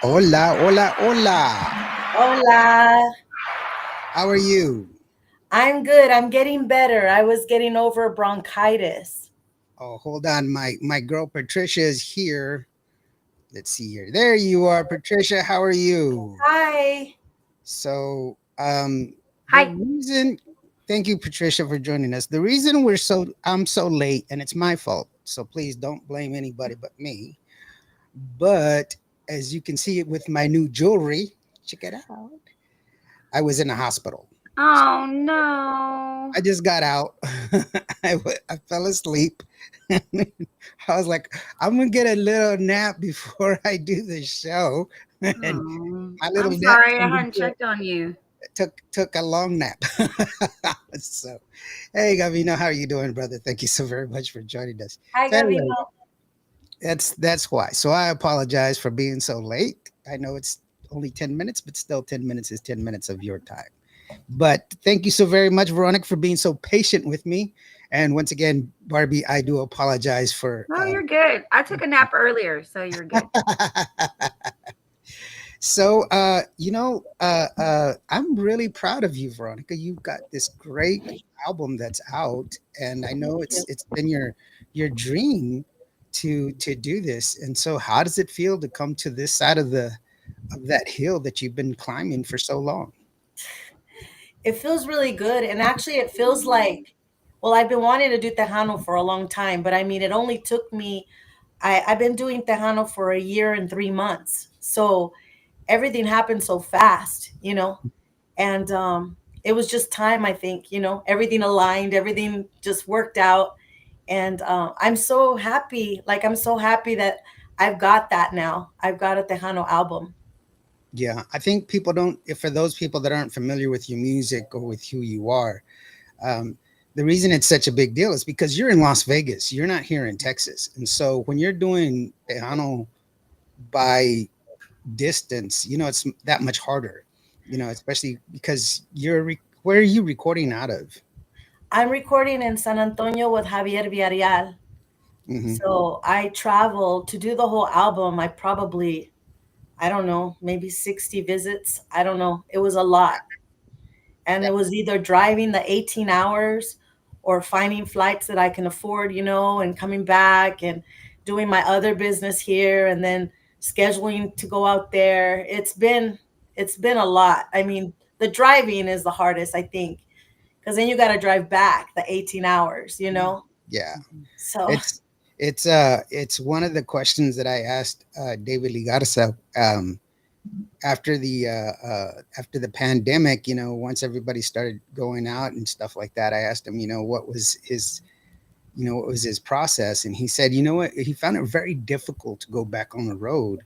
Hola, hola, hola. Hola. How are you? I'm good. I'm getting better. I was getting over bronchitis. Oh, hold on. My girl Patricia is here. Let's see here. There you are, Patricia. How are you? Hi. So, the Hi. reason thank you, Patricia, for joining us. The reason I'm so late, and it's my fault. So please don't blame anybody but me. But as you can see it with my new jewelry, check it out. I was in a hospital. Oh no. I just got out. I fell asleep. I was like, I'm gonna get a little nap before I do the show. And Oh, my I'm little nap sorry I turned hadn't into checked on you. took a long nap. So, hey, Gavino, how are you doing, brother? Thank you so very much for joining us. Hi, So anyway, Gavino. that's why. So I apologize for being so late. I know it's only 10 minutes, but still 10 minutes is 10 minutes of your time. But thank you so very much, Veronica, for being so patient with me. And once again, Barbie, I do apologize for. No, you're good. I took a nap earlier, so you're good. So, I'm really proud of you, Veronica. You've got this great album that's out, and I know Thank you. it's been your dream to do this. And so, how does it feel to come to this side of that hill that you've been climbing for so long? It feels really good. And actually, it feels like, well, I've been wanting to do Tejano for a long time, but I mean, it only took me, I've been doing Tejano for a year and 3 months. So everything happened so fast. And it was just time, I think, everything aligned, everything just worked out. And I'm so happy. Like, I'm so happy that I've got that now. I've got a Tejano album. Yeah, I think people don't. If for those people that aren't familiar with your music or with who you are, um, the reason it's such a big deal is because you're in Las Vegas. You're not here in Texas, and so when you're doing Tejano by distance, it's that much harder. Especially because where are you recording out of? I'm recording in San Antonio with Javier Villarreal. Hmm. So I traveled to do the whole album. I don't know, maybe 60 visits. I don't know. It was a lot. And it was either driving the 18 hours or finding flights that I can afford, and coming back and doing my other business here and then scheduling to go out there. It's been a lot. I mean, the driving is the hardest, I think, because then you got to drive back the 18 hours. Yeah, So, it's it's one of the questions that I asked David Ligarza after the pandemic. Once everybody started going out and stuff like that, I asked him, what was his process, and he said, what, he found it very difficult to go back on the road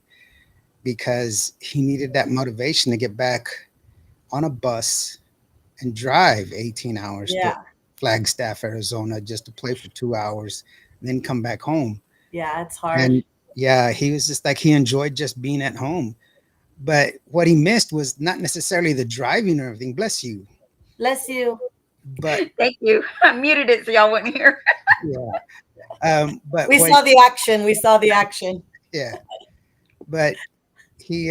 because he needed that motivation to get back on a bus and drive 18 hours to yeah. Flagstaff, Arizona, just to play for 2 hours, and then come back home. Yeah, it's hard. And yeah, he was just like, he enjoyed just being at home. But what he missed was not necessarily the driving or everything, bless you, Bless you. but Thank you. I muted it so y'all wouldn't hear. yeah, but We what, saw the action. We saw the action. yeah, but he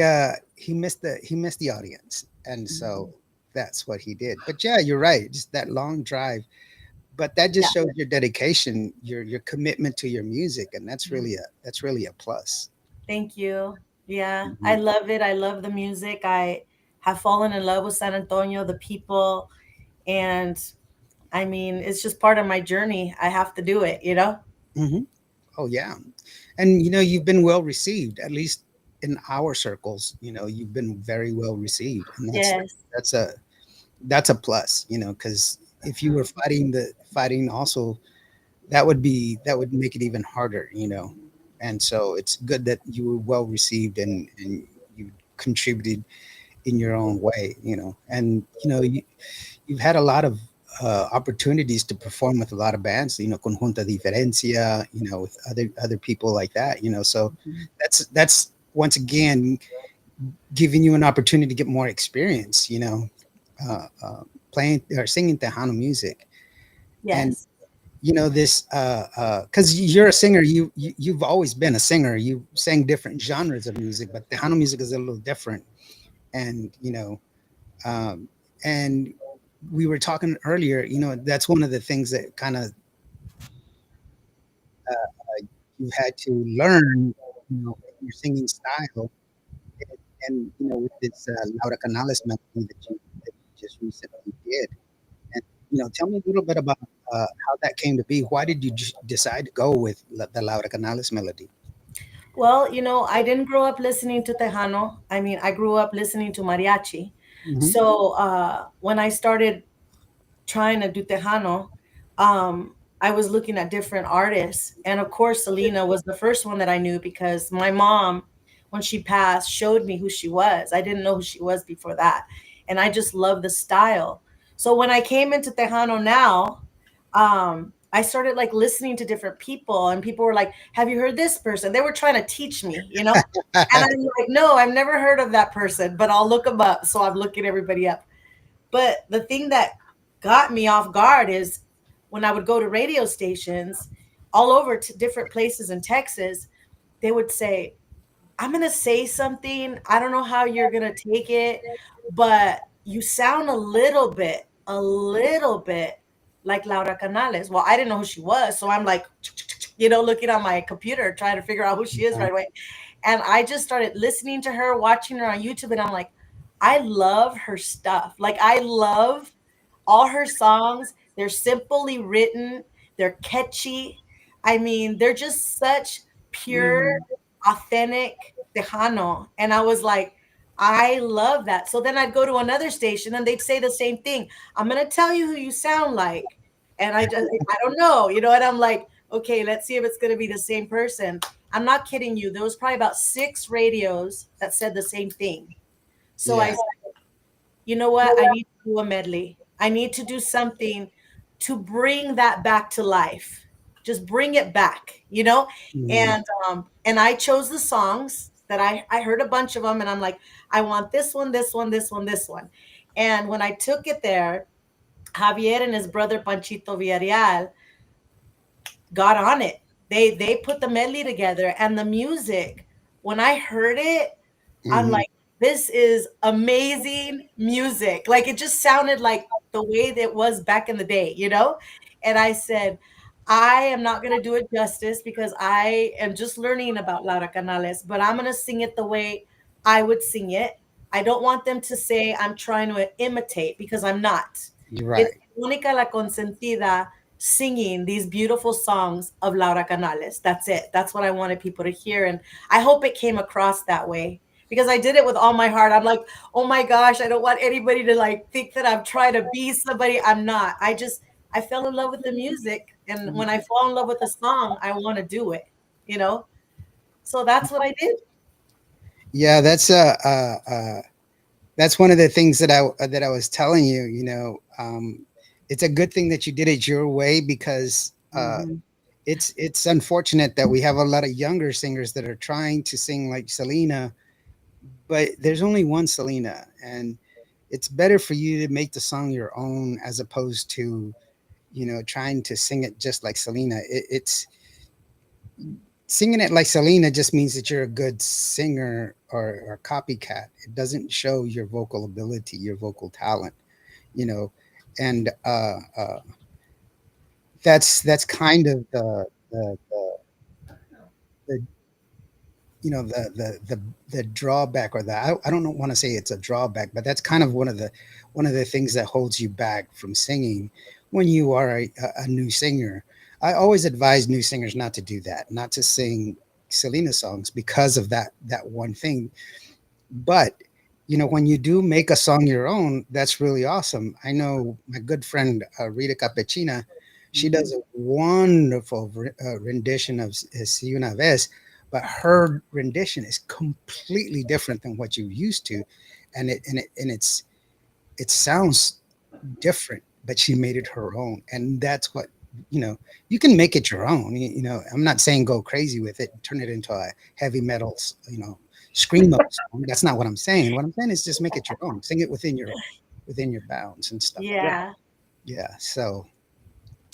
missed the audience, and so that's what he did. But yeah, you're right, just that long drive. But that Yeah. just shows your dedication, your commitment to your music, and that's really a plus. Thank you. Yeah, I Mhm. love it. I love the music. I have fallen in love with San Antonio, the people, and I mean, it's just part of my journey. I have to do it. Mhm. Oh yeah, and you've been well received, at least in our circles. You've been very well received, and Yes. that's a that's a plus. Because if you were fighting also, that would make it even harder. And so it's good that you were well received, and you contributed in your own way. And you've had a lot of opportunities to perform with a lot of bands, Conjunta Diferencia, with other people like that. So that's once again giving you an opportunity to get more experience. Uh, uh, playing or singing Tejano music. And Yes. this because you're a singer, you've always been a singer. You sang different genres of music, but Tejano music is a little different. And um, and we were talking earlier, that's one of the things that kind of you had to learn, your singing style. And with this Laura Canales melody that you just recently did. And tell me a little bit about how that came to be. Why did you decide to go with the Laura Canales melody? Well, I didn't grow up listening to Tejano. I mean, I grew up listening to mariachi. Hmm. So when I started trying to do Tejano, I was looking at different artists. And of course, Selena was the first one that I knew because my mom, when she passed, showed me who she was. I didn't know who she was before that. And I just love the style. So when I came into Tejano now, I started like listening to different people, and people were like, "Have you heard this person?" They were trying to teach me, And I'm like, "No, I've never heard of that person, but I'll look them up." So I'm looking everybody up. But the thing that got me off guard is when I would go to radio stations all over to different places in Texas, they would say, I'm going to say something. I don't know how you're going to take it, but you sound a little bit like Laura Canales. Well, I didn't know who she was. So I'm like, looking on my computer, trying to figure out who she is right away. And I just started listening to her, watching her on YouTube. And I'm like, I love her stuff. Like, I love all her songs. They're simply written, they're catchy. I mean, they're just such pure, Mhm. authentic Tejano. And I was like, I love that. So then I'd go to another station and they'd say the same thing. I'm going to tell you who you sound like. And I don't know, and I'm like, okay, let's see if it's going to be the same person. I'm not kidding you. There was probably about 6 radios that said the same thing. So I Yeah. said, you know what? I need to do a medley. I need to do something to bring that back to life. Just bring it back, Hmm. And I chose the songs that I heard a bunch of them, and I'm like, I want this one, this one, this one, this one. And when I took it there, Javier and his brother Panchito Villarreal got on it. They put the medley together, and the music, when I heard it, I'm Hmm. like, this is amazing music. Like, it just sounded like the way that it was back in the day. And I said, I am not going to do it justice because I am just learning about Laura Canales, but I'm going to sing it the way I would sing it. I don't want them to say I'm trying to imitate because I'm not. You're It's right. Veronica La Consentida singing these beautiful songs of Laura Canales. That's it. That's what I wanted people to hear. And I hope it came across that way because I did it with all my heart. I'm like, oh my gosh, I don't want anybody to like think that I'm trying to be somebody. I'm not. I fell in love with the music. And when I fall in love with a song, I want to do it, you know? So that's what I did. Yeah, that's one of the things that I was telling you. It's a good thing that you did it your way because Mhm. it's unfortunate that we have a lot of younger singers that are trying to sing like Selena, but there's only one Selena, and it's better for you to make the song your own as opposed to trying to sing it just like Selena. It's singing it like Selena just means that you're a good singer or copycat. It doesn't show your vocal ability, your vocal talent, you know, and that's kind of the the drawback, or I don't want to say it's a drawback, but that's kind of one of the things that holds you back from singing when you are a new singer. I always advise new singers not to do that, not to sing Selena songs because of that one thing. But when you do make a song your own, that's really awesome. I know my good friend Rita Capechina, she does Mhm. a wonderful rendition of Si Una Vez, but her rendition is completely different than what you used to, and it sounds different, but she made it her own, and that's what you know. You can make it your own. I'm not saying go crazy with it, turn it into a heavy metal, screamo song. That's not what I'm saying. What I'm saying is just make it your own. Sing it within your bounds and stuff like that. Yeah. Yeah. Yeah. So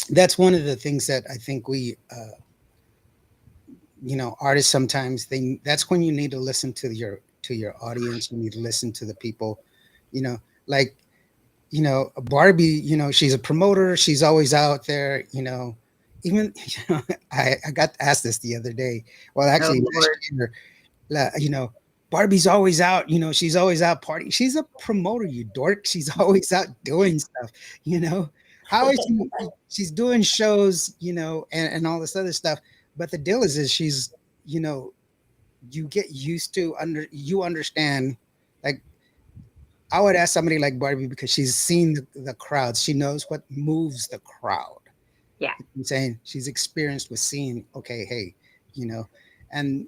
that's one of the things that I think we artists sometimes that's when you need to listen to your audience. You need to listen to the people, you know, like Barbie, she's a promoter, she's always out there, even I got asked this the other day, well, Oh actually last Lord. year, la- you know Barbie's always out, she's always out partying. She's a promoter, you dork. She's always out doing stuff, you know how is she's doing shows, and all this other stuff. But the deal is she's, you know you get used to you understand, like, I would ask somebody like Barbie because she's seen the crowds. She knows what moves the crowd. Yeah. I'm saying she's experienced with seeing, okay, hey, you know, and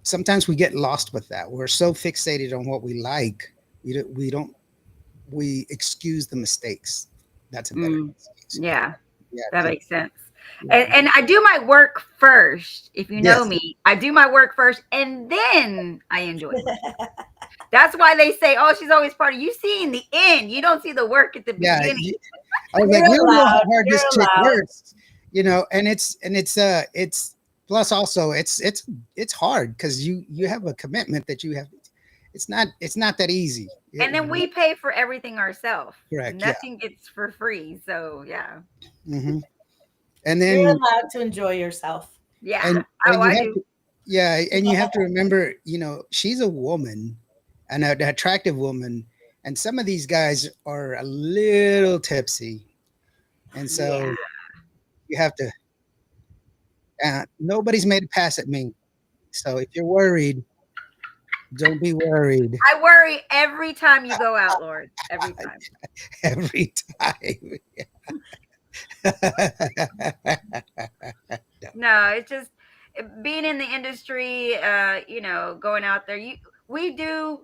sometimes we get lost with that. We're so fixated on what we like, we excuse the mistakes. That's a better Mm, excuse. yeah, Yeah, that 'cause- makes sense. yeah, And I do my work first. If you know yes, me, I do my work first and then I enjoy myself. That's why they say, "Oh, she's always party." You see in the end, you don't see the work at the yeah. beginning. I was like, You're you don't know allowed. how hard You're this chick allowed. works, and it's plus also it's hard because you have a commitment that you have. It's not that easy. And then we pay for everything ourselves. Correct. Yeah. Nothing gets for free. So yeah, Hmm. And You're then allowed to enjoy yourself. yeah. and Oh, and you I have do. to, yeah, and you have to remember, she's a woman, an attractive woman, and some of these guys are a little tipsy, and Yeah. so you have to. Nobody's made a pass at me, so if you're worried, don't be worried. I worry every time you go out, Lord. Every time. Every time. No, it's just being in the industry, going out there. We do,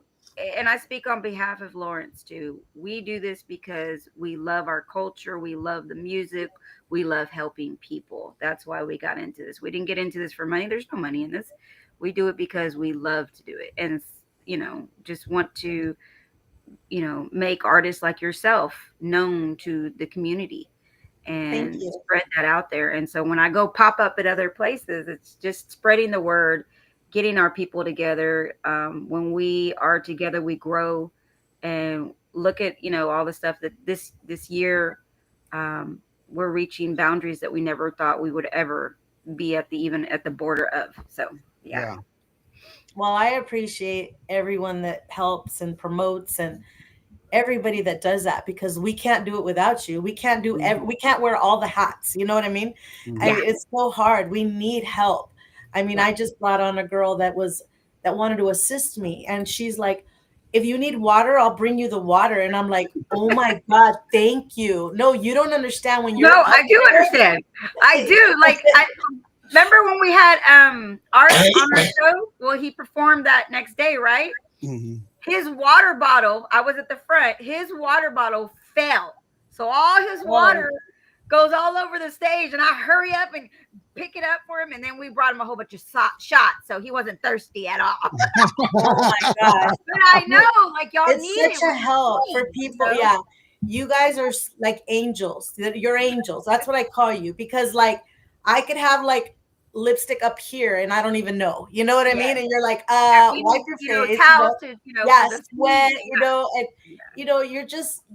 and I speak on behalf of Lawrence too. We do this because we love our culture, we love the music, we love helping people. That's why we got into this. We didn't get into this for money. There's no money in this. We do it because we love to do it, and just want to, make artists like yourself known to the community Thank and you. spread that out there. And so when I go pop up at other places, it's just spreading the word, getting our people together. When we are together, we grow. And look at all the stuff that this year, we're reaching boundaries that we never thought we would ever be at the even at the border of. So yeah. Yeah. Well, I appreciate everyone that helps and promotes and everybody that does that because we can't do it without you. We can't we can't wear all the hats. You know what I mean? Mhm. Yeah. It's so hard. We need help. I mean, Yeah. I just brought on a girl that wanted to assist me, and she's like, "If you need water, I'll bring you the water." And I'm like, "Oh my god, thank you." No, you don't understand when No, you're up I do understand. I do. Like I remember when we had Art on our show. Well, he performed that next day, right? Mhm. His water bottle, I was at the front, his water bottle fell. So all his Oh, water goes all over the stage, and I hurry up and pick it up for him. And then we brought him a whole bunch of shots. So he wasn't thirsty at all. oh my gosh. But I know, like, y'all It's need it such a when you help for sing, people. Yeah. You guys are like angels. You're angels. That's what I call you because like I could have like lipstick up here and I don't even know. You know what I Yes. mean? And you're like, We wipe need, your face, towels to, yeah, for the sweat, singing. Yeah. and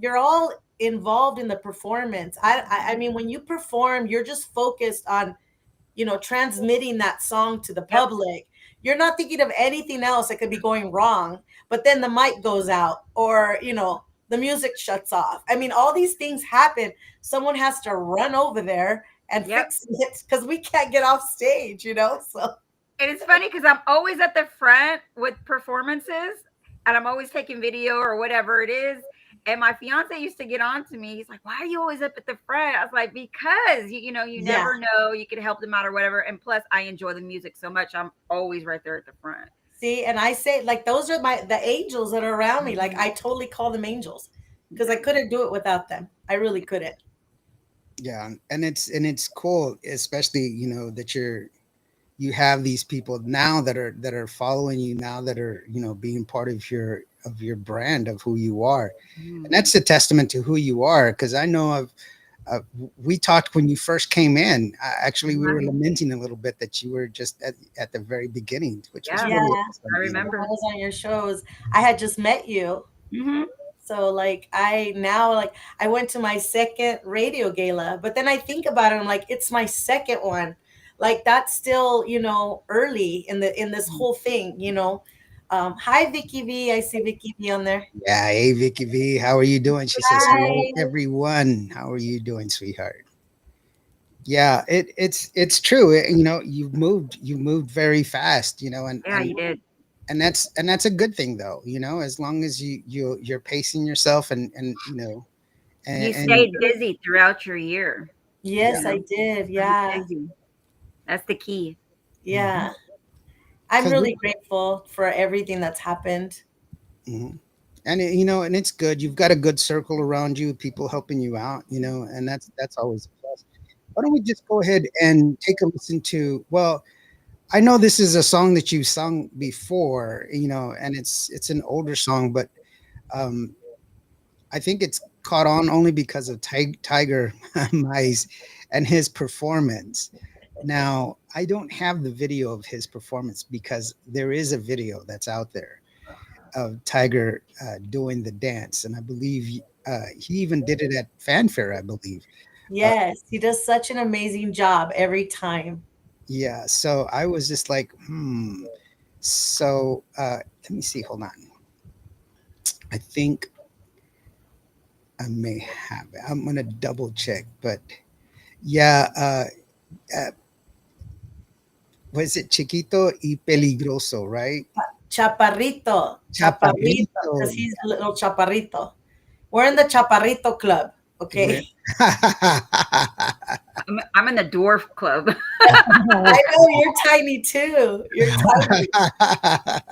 you're all involved in the performance. I mean when you perform, you're just focused on transmitting that song to the Yep. public. You're not thinking of anything else that could be going wrong. But then the mic goes out, or the music shuts off. I mean, all these things happen. Someone has to run over there and Yep. fix it because we can't get off stage. So And it's funny because I'm always at the front with performances, and I'm always taking video or whatever it is. And my fiance used to get on to me. He's like, "Why are you always up at the front?" I was like, "Because you yeah. never know. You could help them out or whatever." And plus, I enjoy the music so much. I'm always right there at the front. See, and I say like those are the angels that are around me. Like I totally call them angels because I couldn't do it without them. I really couldn't. Yeah, and it's cool, especially that you have these people now that are following you now, that are being part of your brand, of who you are, and Mm. that's a testament to who you are. Because I know we talked when you first came in. Actually, we were Right. lamenting a little bit that you were just at the very beginning, which was Yeah, Yeah, really I awesome. You know, when I remember. was on your shows, I had just met you. Hmm. So like I now like I went to my second radio gala, but then I think about it, I'm like, it's my second one. Like that's still, early in this whole thing. Hi Vicky V. I see Vicky V on there. yeah. Hey, Vicky V, how are you doing? She says hello, Hi. everyone. How are you doing, sweetheart? Yeah, it's true. You've moved very fast. Yeah, you did. And that's a good thing, though. As long as you're pacing yourself, You and stayed busy throughout your year. yeah. You Yes, I know, did. pretty Yeah. busy. That's the key. Yeah. Mhm. I'm 'Cause really grateful for everything that's happened. mhm. And it's good. You've got a good circle around you, people helping you out, and that's always a plus. Why don't we just go ahead and take a listen to? Well, I know this is a song that you've sung before, and it's an older song, but um, I think it's caught on only because of Tiger Mize and his performance. Now, I don't have the video of his performance because there is a video that's out there of Tiger doing the dance, and I believe he even did it at Fanfare, I believe. Uh, Yes, he does such an amazing job every time. yeah, so I was just like, hmm. So let me see. Hold on. I think I may have it. I'm gonna double check, but yeah. Uh, was it Chiquito y Peligroso, right? Chaparrito, chaparrito, Chaparrito. because he's a little chaparrito. We're in the chaparrito club, We're- okay? I'm in the dwarf club. I know you're tiny too. You're tiny.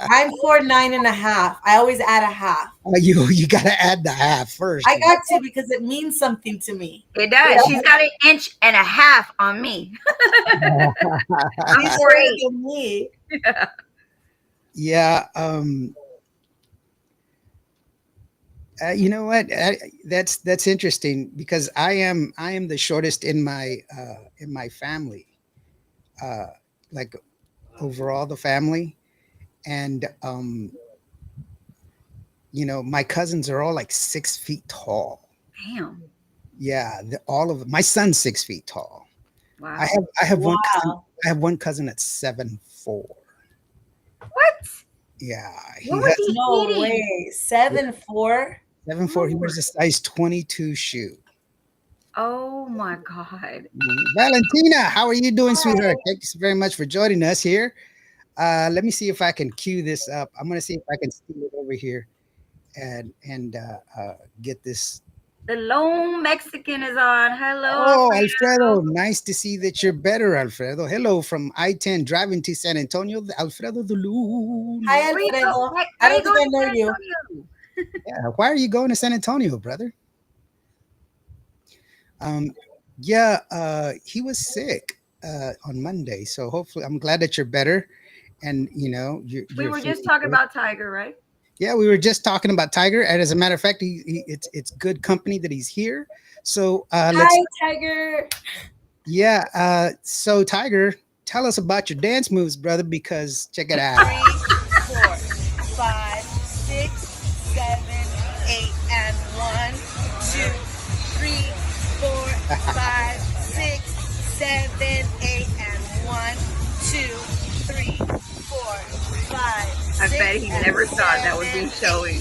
I'm 4'9.5". I always add a half. you got to add the half first. I got to because it means something to me. It does. She's got an inch and a half on me. I'm He's 4'8". shorter than me. Yeah. You know what? That's interesting because I am the shortest in my family, uh, like overall the family, and my cousins are all like 6 feet tall. Damn. Yeah, all of my son's 6 feet tall. I Wow. have I have one cousin. Wow. I have one cousin that's 7'4". What? Yeah, he What was has he No eating? way. 7'4". 7'4". He wears a size 22 shoe. Oh my God. Valentina, how are you doing, Hi. sweetheart? Thank you so very much for joining us here. Let me see if I can cue this up. I'm gonna see if I can steal it over here and get this. The lone Mexican is on. Hello, Oh, Alfredo. Alfredo, nice to see that you're better, Alfredo. Hello from I-10 driving to San Antonio, Alfredo the Loon. Hi, Where you go? Alfredo. Why I are you don't think I going to know San you. Antonio? Yeah, why are you going to San Antonio, brother? Um, yeah, he was sick on Monday, so hopefully, I'm glad that you're better, and We you're were just feeling talking good. about Tiger, right? Yeah, we were just talking about Tiger, and as a matter of fact, it's good company that he's here. So let's Hi, Tiger. yeah. So Tiger, tell us about your dance moves, brother, because check it out. 3, 4, 5, 6, 7, 8, and 1, 2, 3, 4, 5, 6, 7, 8, and 1, 2, 3, 4, 5. I bet he never thought that would be showing.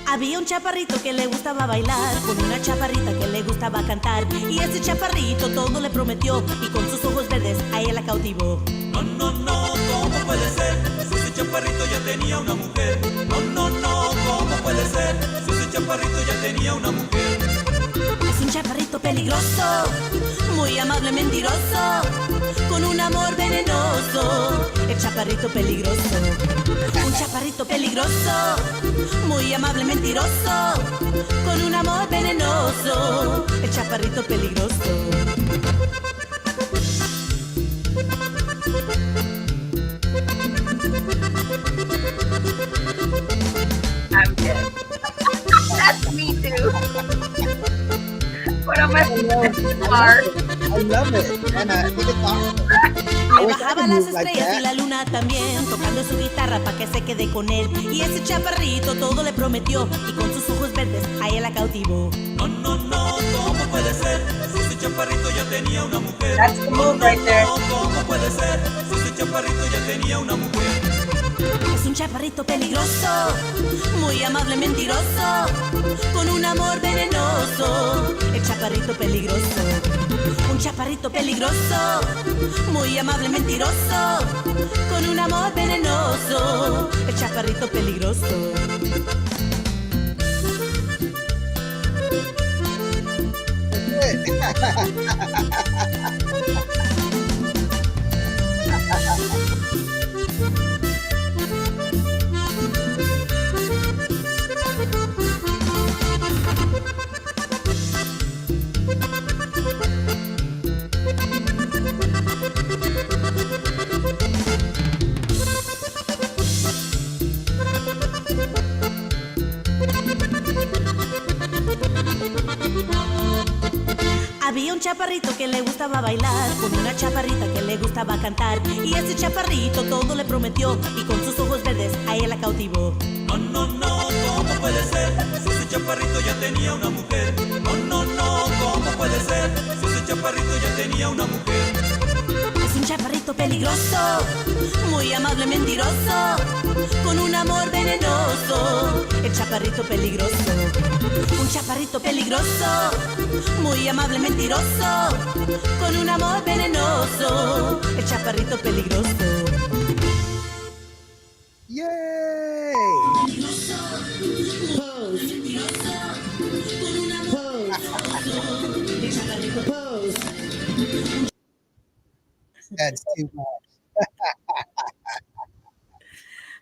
Había un chaparrito que le gustaba bailar con una chaparrita que le gustaba cantar. Y ese chaparrito todo le prometió y con sus ojos verdes a ella la cautivó. No, no, no, ¿cómo puede ser? Si ese chaparrito ya tenía una mujer. No, no, no, ¿cómo puede ser? Si ese chaparrito ya tenía una mujer. Es un chaparrito peligroso, muy amable, mentiroso, con un amor venenoso. El chaparrito peligroso, un chaparrito peligroso, muy amable, mentiroso, con un amor venenoso, el chaparrito peligroso. I'm dead. That's me too. What am I hard? I love it, and I think it's awesome. I Le wish I bajaba could las move like estrellas y la that. luna también, tocando su guitarra pa' que se quede con él. Y ese chaparrito todo le prometió, y con sus ojos verdes a ella la cautivó. No, no, no, ¿cómo puede ser? Si ese chaparrito ya tenía una mujer. That's the No, move no, right there. no, ¿cómo puede ser? Si ese chaparrito ya tenía una mujer. Es un chaparrito peligroso, muy amable, mentiroso, con un amor venenoso, el chaparrito peligroso. Un chaparrito peligroso, muy amable, mentiroso, con un amor venenoso, el chaparrito peligroso. Había un chaparrito que le gustaba bailar, con una chaparrita que le gustaba cantar. Y ese chaparrito todo le prometió, y con sus ojos verdes a ella la cautivó. No, no, no, ¿cómo puede ser? Si ese chaparrito ya tenía una mujer. No, no, no, ¿cómo puede ser? Si ese chaparrito ya tenía una mujer. Es un chaparrito peligroso, muy amable, mentiroso, con un amor venenoso, el chaparrito peligroso. Un chaparrito peligroso, muy amable, mentiroso, con un amor venenoso, el chaparrito peligroso. Yay! That's too much.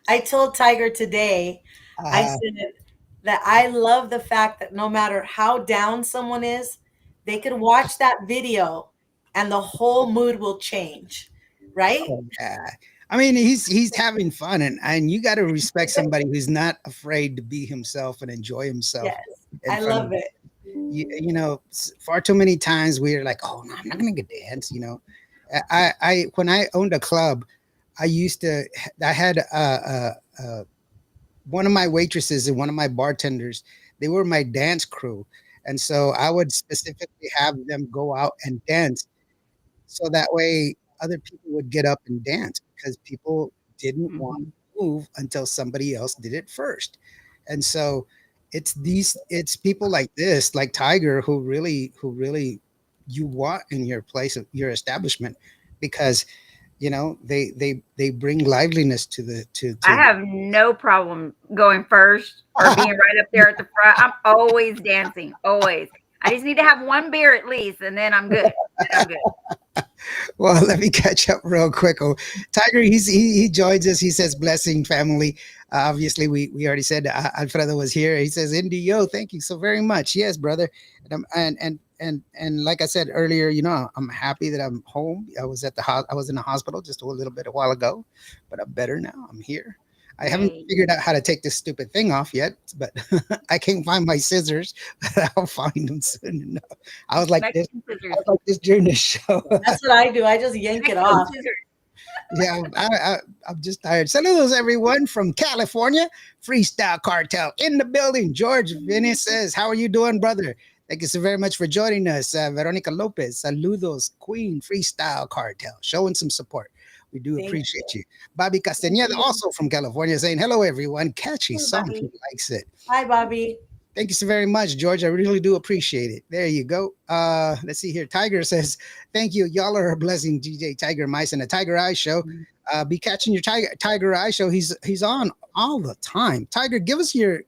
I told Tiger today, I Uh, said that I love the fact that no matter how down someone is, they could watch that video and the whole mood will change, right? oh, yeah. I mean, he's having fun, and you got to respect somebody who's not afraid to be himself and enjoy himself Yes, in I front love of it. you know. Far too many times we're like, oh no, I'm not gonna get dance. You know, I when I owned a club, I used to I had one of my waitresses and one of my bartenders. They were my dance crew, and so I would specifically have them go out and dance so that way other people would get up and dance because people didn't want Mhm. to move until somebody else did it first. And so it's people like this, like Tiger, who really you want in your place of your establishment because they bring liveliness to the I to have no problem going first or being right up there at the front. I'm always dancing, always. I just need to have one beer at least, and then I'm good. Then I'm good. Well, let me catch up real quick. Oh, Tiger, he joins us. He says, "Blessing family." Obviously, we already said Alfredo was here. He says, "Indio, thank you so very much." Yes, brother. And like I said earlier, I'm happy that I'm home. I was in the hospital just a little bit a while ago, but I'm better now. I'm here. I haven't Yay. figured out how to take this stupid thing off yet, but I can't find my scissors. I'll find them soon enough. I was like this. Mexican scissors. I was like this during the show. That's what I do. I just yank it Mexican off. scissors. Yeah, I'm just tired. Saludos, everyone from California. Freestyle Cartel in the building. George Vinny says, how are you doing, brother? Thank you so very much for joining us. Veronica Lopez, saludos, Queen Freestyle Cartel, showing some support. We do Thank appreciate you. Bobby Castañeda, also from California, saying, hello, everyone. Catchy Hello, song. Bobby. He likes it. Hi, Bobby. Thank you so very much, George. I really do appreciate it. There you go. Let's see here. Tiger says, thank you. Y'all are a blessing, DJ Tiger Mice and the Tiger Eye Show. Be catching your Tiger Eye Show. He's on all the time. Tiger, give us your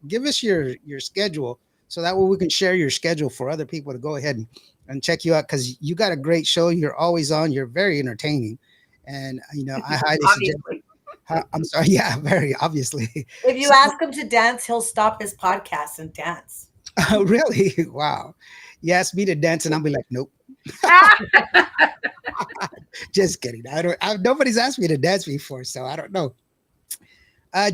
schedule so that way we can share your schedule for other people to go ahead and check you out because you got a great show. You're always on. You're very entertaining. And I highly suggest Obviously. I'm sorry. Yeah, very obviously. If you So, ask him to dance, he'll stop his podcast and dance. really, wow. You ask me to dance, and I'll be like, nope. Just kidding. Nobody's asked me to dance before, so I don't know.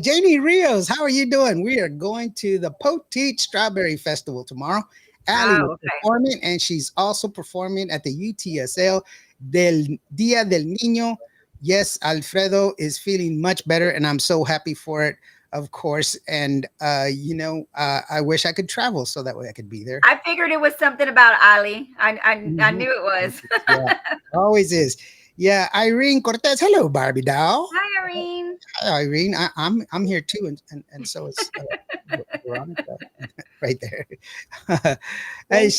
Janie Rios, how are you doing? We are going to the Poteet Strawberry Festival tomorrow. Allie is Oh, okay. performing, and she's also performing at the UTSL del Dia del Niño. Yes, Alfredo is feeling much better, and I'm so happy for it, of course. And I wish I could travel so that way I could be there. I figured it was something about Ali. I Mhm. knew it was. Yeah, always is. Yeah, Irene Cortez. Hello, Barbie doll. Hi, Irene. Hi, Irene. I'm here too, and so is Veronica right there. Thank,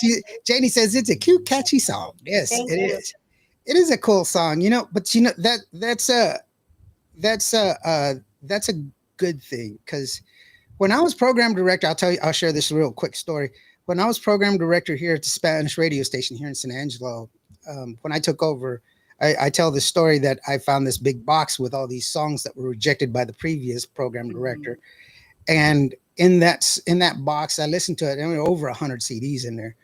Janie says it's a cute, catchy song. Yes, thank it you. is. It is a cool song, but that's a good thing because when I was program director, I'll share this real quick story. When I was program director here at the Spanish radio station here in San Angelo, when I took over, I tell the story that I found this big box with all these songs that were rejected by the previous program director, and in that box, I listened to it. There were over 100 CDs in there,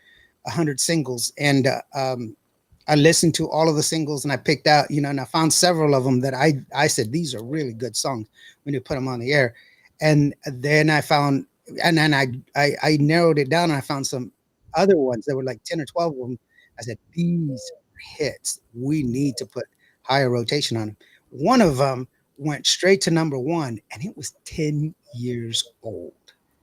100 singles, and I listened to all of the singles, and I picked out, and I found several of them that I said these are really good songs when you put them on the air, and then I found, and then I narrowed it down, and I found some other ones that were like 10 or 12 of them. I said these are hits. We need to put higher rotation on them. One of them went straight to number one, and it was 10 years old.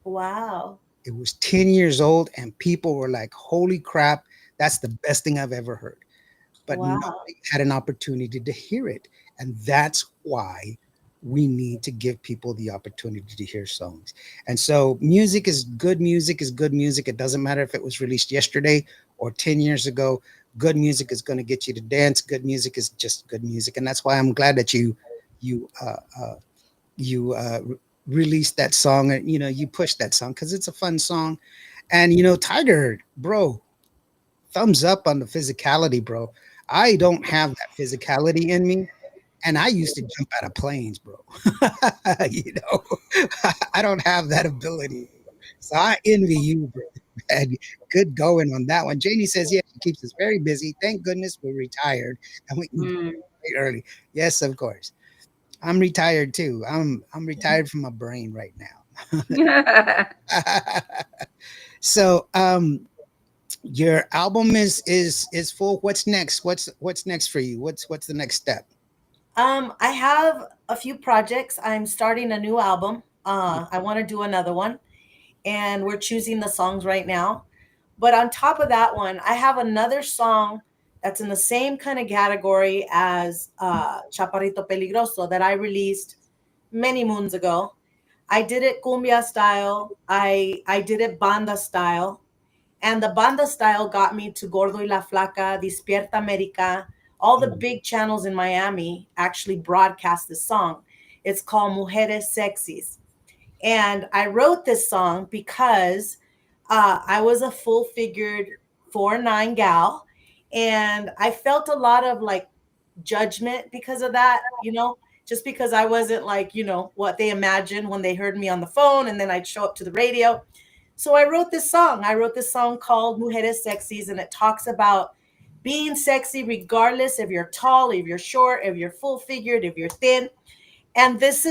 Wow. It was 10 years old, and people were like, holy crap, that's the best thing I've ever heard. But Wow. nobody had an opportunity to hear it. And that's why we need to give people the opportunity to hear songs. And so music is good music. It doesn't matter if it was released yesterday or 10 years ago. Good music is going to get you to dance. Good music is just good music. And that's why I'm glad that you released that song, and you pushed that song because it's a fun song. And Tiger, bro, thumbs up on the physicality, bro. I don't have that physicality in me, and I used to jump out of planes, bro. you know, I don't have that ability. So I envy you, bro. And good going on that one. Janie says, yeah, she keeps us very busy. Thank goodness we're retired and we can go Mm. early. Yes, of course. I'm retired too. I'm retired from my brain right now. So your album is full. What's next? What's next for you? What's the next step? I have a few projects. I'm starting a new album. I want to do another one, and we're choosing the songs right now. But on top of that one, I have another song that's in the same kind of category as Chaparrito Peligroso that I released many moons ago. I did it cumbia style. I did it banda style. And the banda style got me to Gordo y la Flaca, Despierta America. All the big channels in Miami actually broadcast this song. It's called Mujeres Sexys. And I wrote this song because I was a full figured 4'9" gal. And I felt a lot of like judgment because of that, just because I wasn't like, what they imagined when they heard me on the phone and then I'd show up to the radio. So I wrote this song. I wrote this song called Mujeres Sexys, and it talks about being sexy regardless if you're tall, if you're short, if you're full figured, if you're thin. And this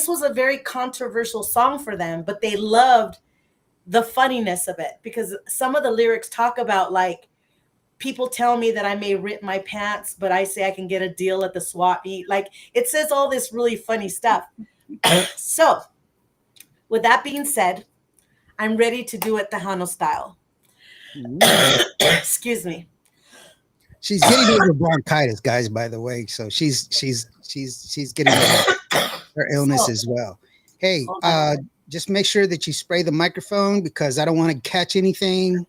was a very controversial song for them, but they loved the funniness of it because some of the lyrics talk about like people tell me that I may rip my pants, but I say I can get a deal at the swap meet. Like it says all this really funny stuff. So with that being said, I'm ready to do it Tejano style. Ooh. Excuse me. She's getting over bronchitis, guys. By the way, so she's getting over her illness So, as well. Hey, hold on. just make sure that you spray the microphone because I don't want to catch anything.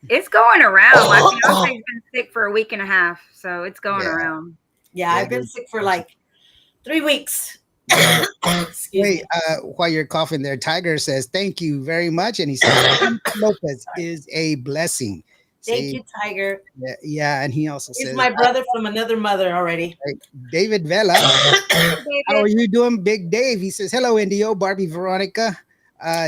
It's going around. My fiance's been sick for a week and a half, so it's going Yeah. around. Yeah, Yeah, I've been sick for like 3 weeks. Yeah. Excuse Wait, me. while you're coughing there, Tiger says, thank you very much. And he says, Lopez is a blessing. Thank See, you, Tiger. yeah, yeah, and he also He's says, my brother from another mother already. right, David Vela. How are David. you doing, Big Dave? He says, hello, Indio, Barbie, Veronica.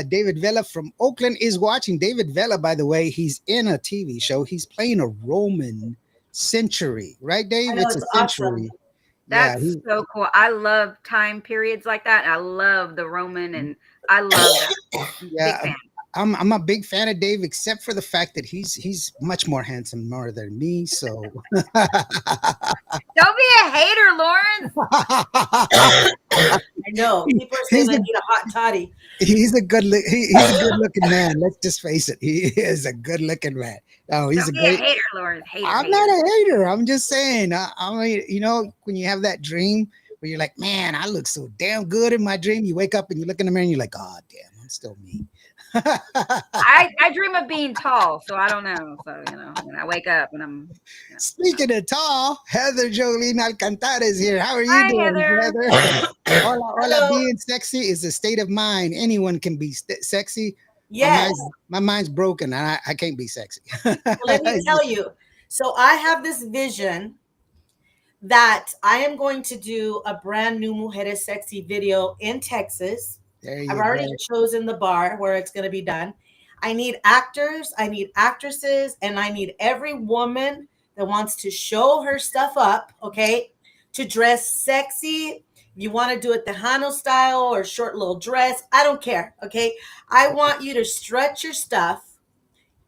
David Vela from Oakland is watching. David Vela, by the way, he's in a TV show. He's playing a Roman century, right, I Dave? know It's a it's awesome. century. Yeah, That's so cool. I love time periods like that. I love the Roman, and I love that. Big yeah. fan. I'm a big fan of Dave, except for the fact that he's much more handsome more than me. So Don't be a hater, Lawrence. I know. People are saying he's I a need a hot toddy. he's a he's a good looking man. Let's just face it. He is a good looking man. Oh, he's a Don't be a great. hater, Lawrence. Hater, I'm hater. not a hater. I'm just saying. I mean, when you have that dream where you're like, man, I look so damn good in my dream. You wake up and you look in the mirror and you're like, oh, damn, I'm still me. I dream of being tall, so I don't know. So when I wake up and I'm Speaking of tall, Heather Jolene Alcantara is here. How are you Hi, doing, Heather. Heather? Hola, hola. Hello. Being sexy is a state of mind. Anyone can be sexy. Yes. My mind's broken. And I can't be sexy. Well, let me tell you. So I have this vision that I am going to do a brand new Mujeres Sexy video in Texas. There you I've already go. chosen the bar where it's going to be done. I need actors, I need actresses, and I need every woman that wants to show her stuff up, okay, to dress sexy. You want to do it Tejano style or short little dress, I don't care, okay? I want you to stretch your stuff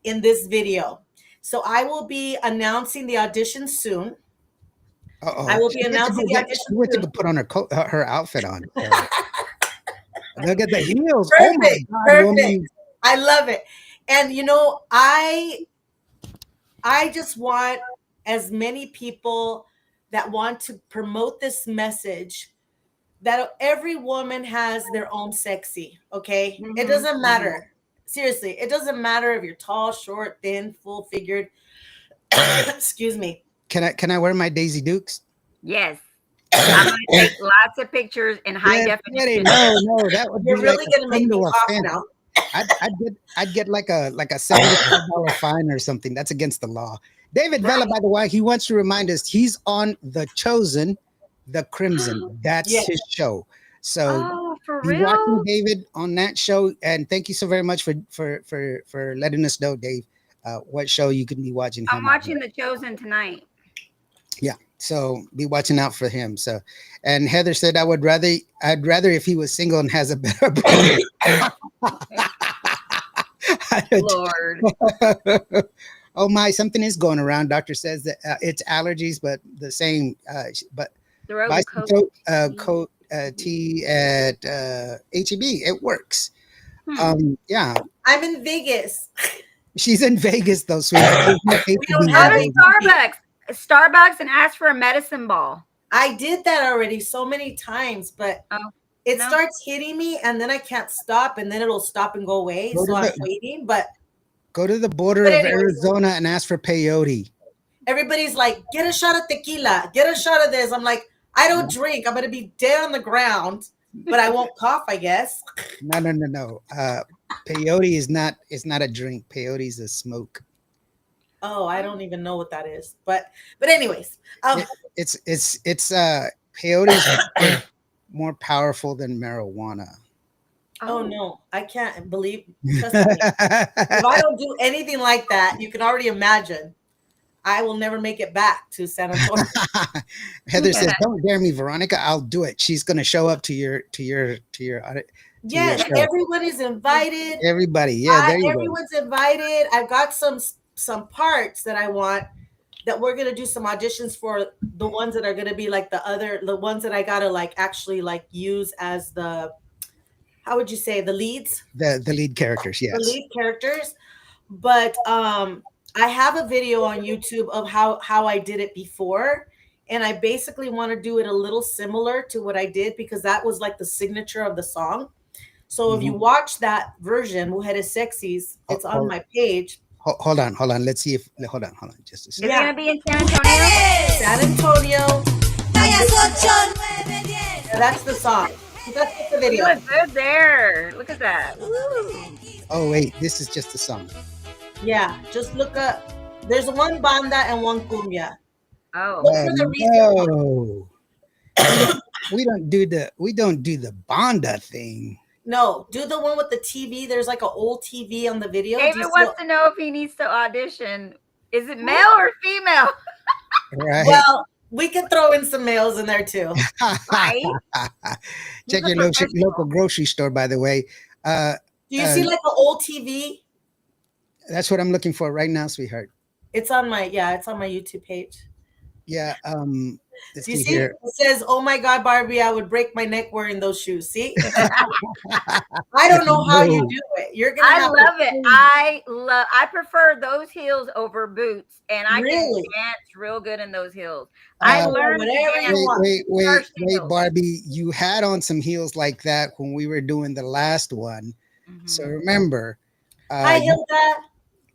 in this video. So I will be announcing the audition soon. Uh-oh. I will be She went to announcing go the get- audition She went to soon. go put on her coat, her outfit on. Look at the heels. Perfect, Oh my God, perfect. woman. I love it. And I just want as many people that want to promote this message that every woman has their own sexy, okay? It Mhm, doesn't matter. Seriously, it doesn't matter if you're tall, short, thin, full figured. Excuse me. Can I wear my Daisy Dukes? yes. I'm gonna take lots of pictures in high Yeah, definition. no, that would be You're really like a gonna make me criminal cough offense. now. I'd get like a $75 fine or something. That's against the law. David Vela, by the way, he wants to remind us he's on The Chosen, The Crimson. That's Yes. his show. So Oh, for be watching real? David on that show, and thank you so very much for letting us know, Dave, what show you can be watching him I'm on. watching The Chosen tonight. Yeah, so be watching out for him. So, and Heather said, I'd rather if he was single and has a better brain. Lord. Oh my, something is going around. Doctor says that it's allergies, but the same. But Throat buy coat. some coat tea at HEB. It works. Yeah, I'm in Vegas. she's in Vegas though, sweetheart. There's no We don't HEB have Go in to Vegas. Starbucks and ask for a medicine ball. I did that already so many times, but Oh, it no. starts hitting me and then I can't stop and then it'll stop and go away. Go to So I'm the- waiting. But Go to the border But of anyways. Arizona and ask for peyote. everybody's like, get a shot of tequila, get a shot of this. I'm like, I don't drink. I'm going to be dead on the ground, but I won't cough, I guess. No. Peyote is not a drink. Peyote is a smoke. Oh, I don't even know what that is. But anyways, It's peyote is more powerful than marijuana. oh no, I can't believe. Trust me. If I don't do anything like that, you can already imagine I will never make it back to San Antonio. Heather says, "Don't dare me, Veronica. I'll do it." She's going to show up to your Yes, show. everyone is invited. Everybody. Yeah, there you go. Everyone's invited. I've got some parts that I want that we're gonna do some auditions for, the ones that are gonna be like the ones that I gotta like actually like use as the, how would you say, the leads? The lead characters, yes. The lead characters. But I have a video on YouTube of how I did it before. And I basically want to do it a little similar to what I did because that was like the signature of the song. So if you watch that version, Mujeres Sexys, it's on my page. Hold on. Let's see if hold on. Just a Is second. it going to be in San Antonio? San Antonio. Tallas 8, 9, 10. Yeah, that's the song. That's just the You video. look good there. Look at that. Ooh. Oh wait, this is just a song. Yeah, just look up There's one banda and one cumbia. Oh, Look for the recent one. No. We don't do the banda thing. No, do the one with the TV. There's like an old TV on the video. Do you David see wants to know if he needs to audition. Is it male or female? Right. Well, we can throw in some males in there too. Right? Check He's a your local professional. grocery store, by the way. Do you see like an old TV? That's what I'm looking for right now, sweetheart. It's on my YouTube page. Yeah. Let's Do you see see? here. It says, "Oh my God, Barbie, I would break my neck wearing those shoes." See? I don't know how you do it. You're gonna. I have to love it. train. I prefer those heels over boots, and I Really? can dance real good in those heels. I Uh, learned to whatever you dance want. Wait, first wait, heels. Barbie. You had on some heels like that when we were doing the last one. Mhm. So remember, Hi, Hilda.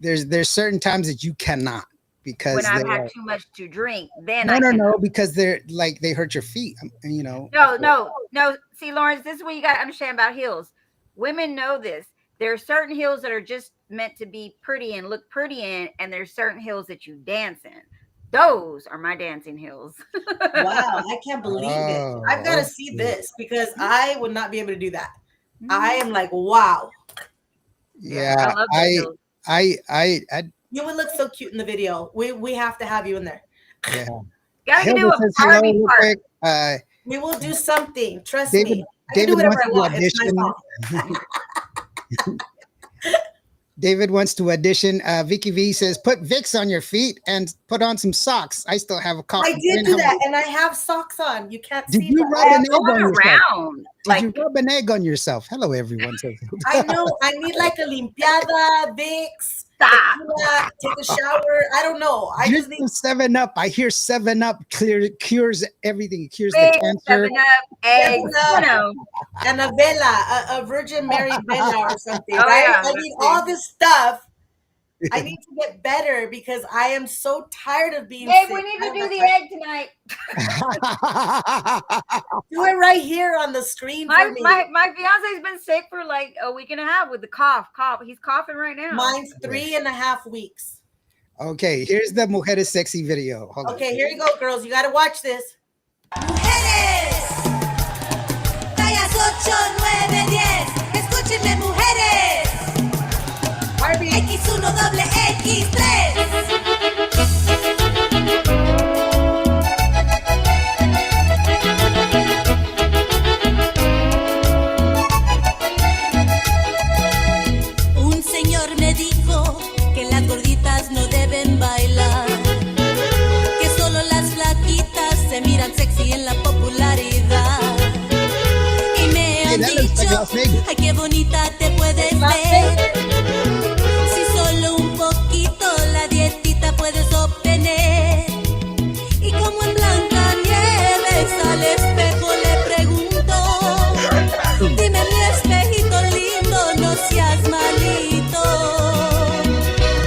there's certain times that you cannot because When I've they're- had too much to drink, then no, I no, can. no, because they're like they hurt your feet. You know. No. See, Lawrence, this is what you got to understand about heels. Women know this. There are certain heels that are just meant to be pretty and look pretty in, and there's certain heels that you dance in. Those are my dancing heels. Wow, I can't believe Oh, it. I've got to see okay. this because I would not be able to do that. Mm-hmm. I am like, wow. Yeah, I love those heels. I You would look so cute in the video. We have to have you in there. yeah. Gotta Hilda do a says hello Barbie real part. quick. We will do something. Trust David- me. I can do David whatever I want. wants It's to my audition. fault. David wants to audition. Vicky V says, "Put Vicks on your feet and put on some socks." I still have a coffee. I did do that, and I have socks on. You can't Did see. you but rub I have an egg no- on Going yourself? around. Did Like, you rub an egg on yourself? Hello, everyone. says Hilda. I know. I need like a limpiada, Vicks, stop. tequila, take a shower. I don't know. I just Drink need. some 7-Up. I hear 7-Up cures everything. It cures the Big cancer. 7-Up, eggs, you know. And a vela, a Virgin Mary vela or something, Oh, right? yeah, I that's need it. all this stuff. I need to get better because I am so tired of being Babe, sick. we need to I'm do like, the egg tonight. do it right here on the screen My for me. my fiance's been sick for like a week and a half with the cough. He's coughing right now. Mine's 3.5 weeks. Okay, here's the Mujeres Sexy video. Hold on. Okay, here you go, girls. You got to watch this. Mujeres, tallas 8, 9, 10. Escúchenme, mujeres. Barbie. X1, doble X3. Un señor me dijo que las gorditas no deben bailar, que solo las flaquitas se miran sexy en la popularidad. Y me han that looks like dicho, Las Vegas. ay, qué bonita te puedes Las ver. Si solo un poquito la dietita puedes obtener. Y como en Blancanieves al espejo le pregunto, dime mi espejito lindo, no seas malito.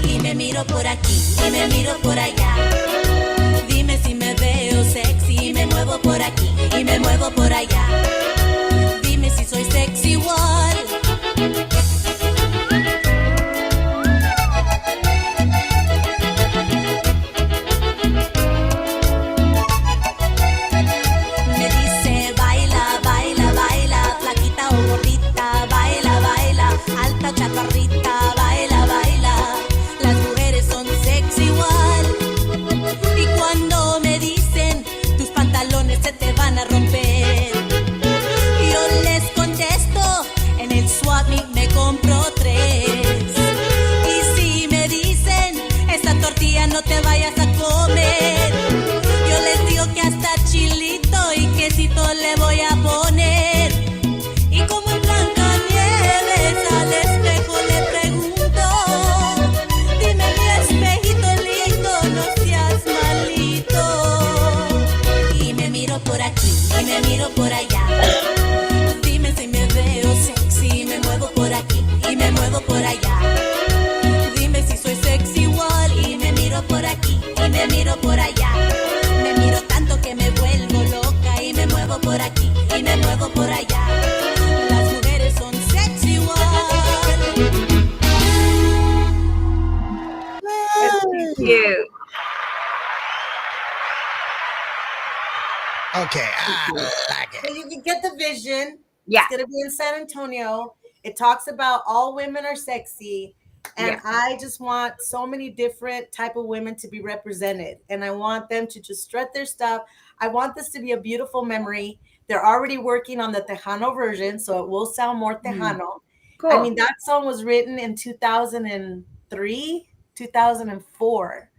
Y me miro por aquí y me miro por allá. Dime si me veo sexy y me muevo por aquí y me muevo por allá. Dime si soy sexy igual. Me dice baila, baila, baila, flaquita o gordita, baila, baila, alta chaparrita, baila, baila. Las mujeres son sexy igual. Y cuando me dicen tus pantalones se te van a romper, yo les contesto, en el Swap Meet me compro 3. Y si me dicen esta tortilla no te vayas a comer, yo les digo que hasta chilito y quesito le voy a poner. Y como en Blancanieves al espejo le pregunto, dime mi espejito lindo, no seas malito. Y me miro por aquí y me miro por allá. Dime si me veo sexy y me muevo por aquí y me muevo por allá. Dime si soy sexy igual y me miro por aquí y me miro por allá. Me miro tanto que me vuelvo loca y me muevo por aquí y me muevo por allá. Las mujeres son sexy igual. you. Okay, I like So it. you can get the vision. Yeah, It's gonna be in San Antonio. It talks about all women are sexy. And yeah, I just want so many different type of women to be represented. And I want them to just strut their stuff. I want this to be a beautiful memory. They're already working on the Tejano version, so it will sound more Mm. Tejano. I Cool. mean, that song was written in 2003, 2004.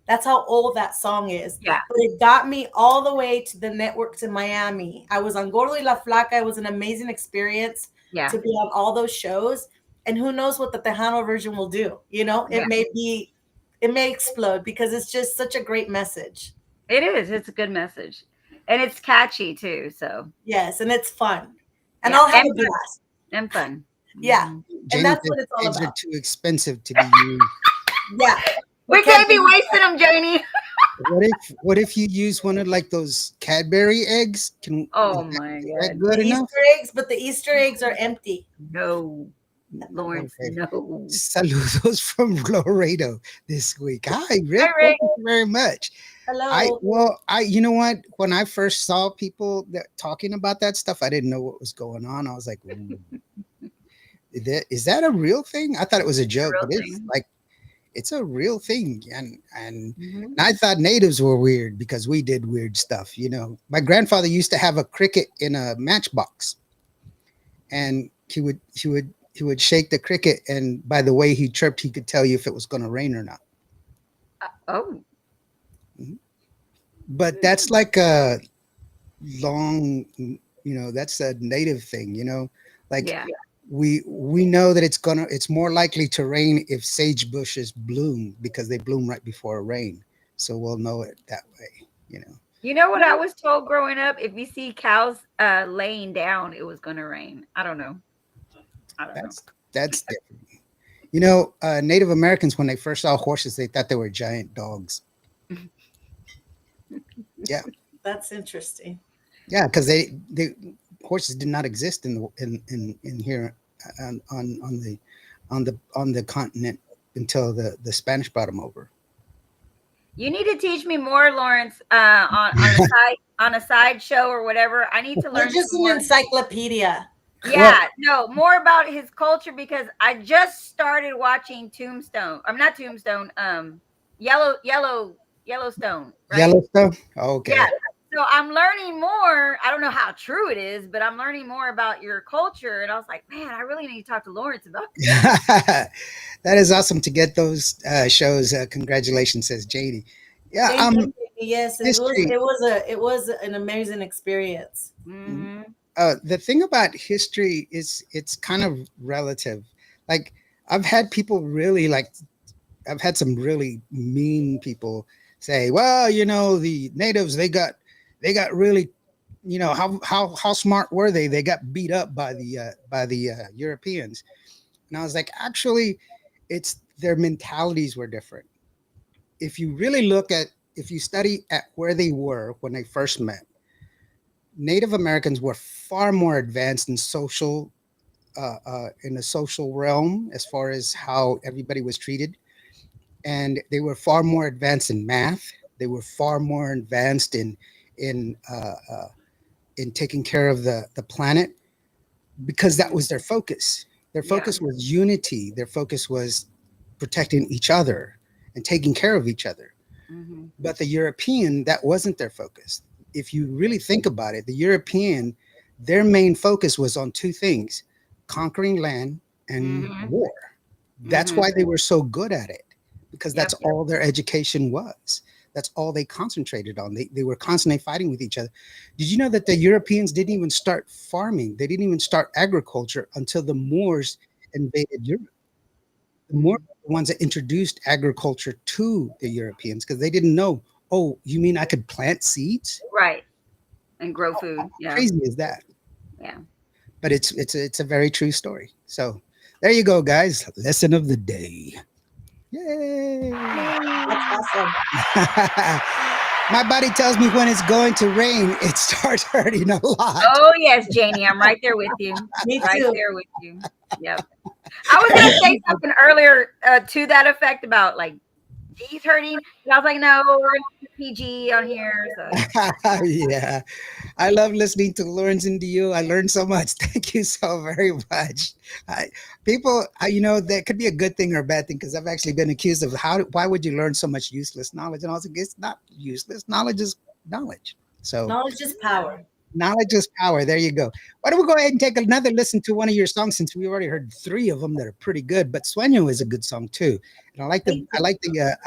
That's how old that song is. Yeah, But it got me all the way to the networks in Miami. I was on Gordo y La Flaca. It was an amazing experience yeah, to be on all those shows. And who knows what the Tejano version will do? You know, yeah. it may explode because it's just such a great message. It is. It's a good message, and it's catchy too. So Yes, and it's fun. And yeah, I'll have a blast. and fun. Yeah. Mhm. And Janie that's says what it's all eggs are about. too expensive to be used. Yeah. We can't be wasting them, Janie. What if you use one of like those Cadbury eggs? Oh my Is that God. good The enough? Easter eggs, but the Easter eggs are empty. No, Lawrence. Okay. No. Saludos from Laredo this week. Hi, Hi, Rick. Rick. Thank you very much. Hello. You know what? When I first saw people that talking about that stuff, I didn't know what was going on. I was like, "Ooh, is that a real thing?" I thought it was a joke, Real but it's thing. like it's a real thing. And Mhm. I thought natives were weird because we did weird stuff. My grandfather used to have a cricket in a matchbox, and he would shake the cricket, and by the way he chirped, he could tell you if it was going to rain or not. Oh, Mhm. But that's like a long, that's a native thing, like yeah. we know that it's more likely to rain if sage bushes bloom because they bloom right before a rain, so we'll know it that way. You know what I was told growing up? If you see cows laying down, it was going to rain. I don't know. I don't know. That's different. Native Americans, when they first saw horses, they thought they were giant dogs. Yeah. That's interesting. Yeah, because they horses did not exist in here on the continent until the Spanish brought them over. You need to teach me more, Lawrence, on a side show or whatever. I need to You're learn just some an more. encyclopedia. Well, Yeah, no, more about his culture because I just started watching Tombstone. I'm not Tombstone. Yellowstone, right? Yellowstone. Yeah. Okay. So I'm learning more. I don't know how true it is, but I'm learning more about your culture. And I was like, man, I really need to talk to Lawrence about this. That is awesome to get those shows. Congratulations, says JD. Yeah. Thank you. Yes, History. it was an amazing experience. Hmm. The thing about history is it's kind of relative. Like I've had people really like I've had some really mean people say, well, the natives they got really, how smart were they? They got beat up by the Europeans. And I was like, actually, it's their mentalities were different. If you really if you study at where they were when they first met, Native Americans were far more advanced in the social realm as far as how everybody was treated, and they were far more advanced in math. They were far more advanced in uh, uh, in taking care of the planet because that was their focus. Their Yeah. focus was unity. Their focus was protecting each other and taking care of each other. Hmm. But the European, that wasn't their focus. If you really think about it, the European, their main focus was on two things: conquering land and Hmm. war. That's Hmm. why they were so good at it, because that's Yep. all their education was. That's all they concentrated on. They were constantly fighting with each other. Did you know that the Europeans didn't even start farming? They didn't even start agriculture until the Moors invaded Europe. The Moors Hmm. were the ones that introduced agriculture to the Europeans because they didn't know, oh, you mean I could plant seeds? Right. And grow How food. Yeah. crazy is that? Yeah. But it's a very true story. So there you go, guys. Lesson of the day. Yay! That's Yay. awesome. My body tells me when it's going to rain, it starts hurting a lot. Oh, yes, Janie. I'm right there with you. Me Right too. there with you. Yep. I was going to say something earlier to that effect about like he's hurting. But I was like, no, we're gonna keep it PG on here. So yeah. Yeah, I love listening to Lawrence and you. I learned so much. Thank you so very much. I, people, that could be a good thing or a bad thing because I've actually been accused of why would you learn so much useless knowledge? And I was like, it's not useless. Knowledge is knowledge. So Knowledge is power. knowledge is power. There you go. Why don't we go ahead and take another listen to one of your songs since we already heard three of them that are pretty good. But Sueño is a good song too, and Thank you. I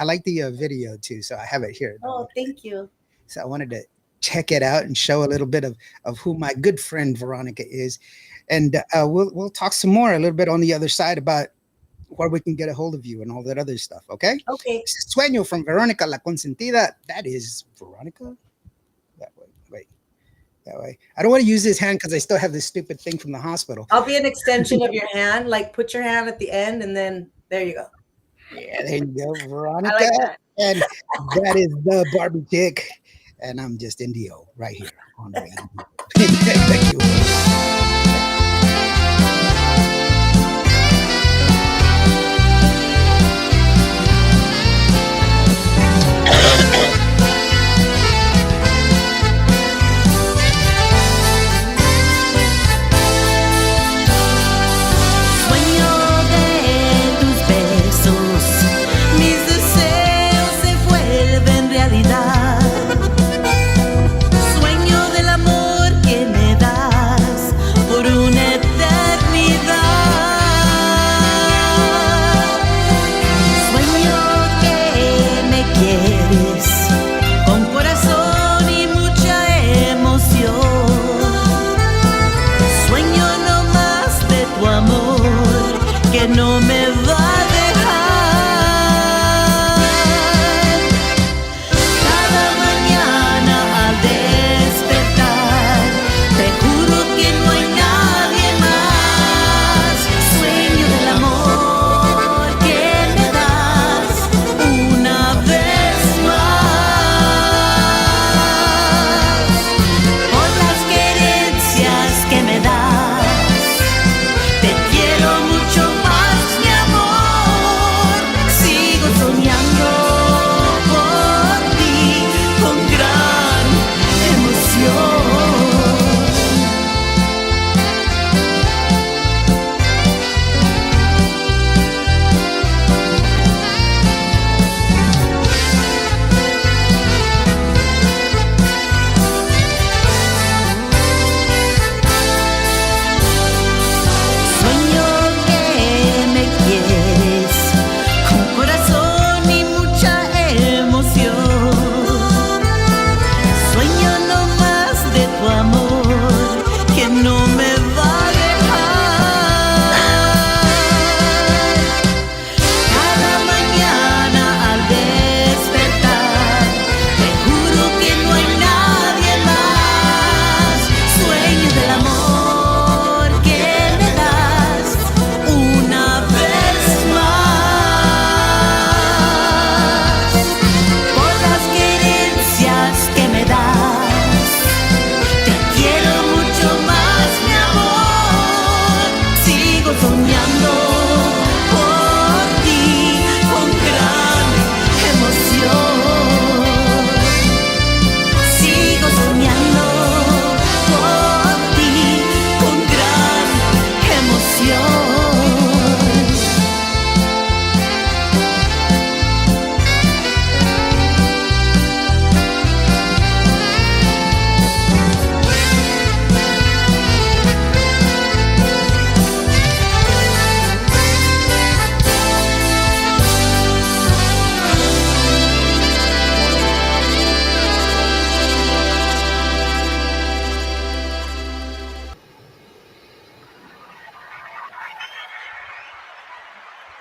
like the video too. So I have it here. Oh, thank you. So I wanted to check it out and show a little bit of who my good friend Veronica is, and we'll talk some more a little bit on the other side about where we can get a hold of you and all that other stuff. Okay. Okay. This is Sueño from Veronica La Consentida. That is Veronica. That way. Wait. That way. I don't want to use this hand because I still have this stupid thing from the hospital. I'll be an extension of your hand. Like put your hand at the end and then there you go. Yeah, there you go, I Veronica. like that. And that is the Barbie chick. And I'm just Indio right here on the way. Thank you. Sueño de tus besos, mis deseos se vuelven realidad. Sueño del amor que me das por una eternidad. Sueño que me quieres con corazón y mucha emoción. Sueño no más de tu amor que no me va a dejar. Cada mañana al despertar, te juro que no hay nadie más. Sueño del amor que me das una vez más. Por las querencias que me das, te quiero mucho más, mi amor. Sigo soñando por ti con gran emoción. Sueño que me quieres con corazón y mucha emoción. Sueño no más de tu amor que no me va a dejar. Cada mañana al despertar, te juro que no hay nadie más. Sueño del amor que me das una vez más. Por las querencias que me das, te quiero mucho más, mi amor. Sigo soñando por ti con gran emoción. Sigo soñando por ti con gran emoción.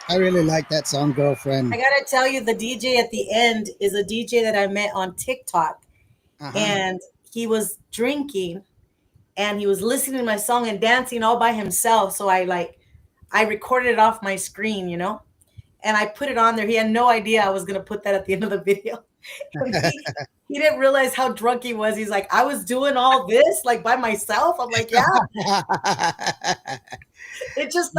I really like that song, girlfriend. I gotta tell you, the DJ at the end is a DJ that I met on TikTok, and he was drinking, and he was listening to my song and dancing all by himself. So I recorded it off my screen, and I put it on there. He had no idea I was gonna put that at the end of the video. And he didn't realize how drunk he was. He's like, I was doing all this like by myself. I'm like, yeah. it just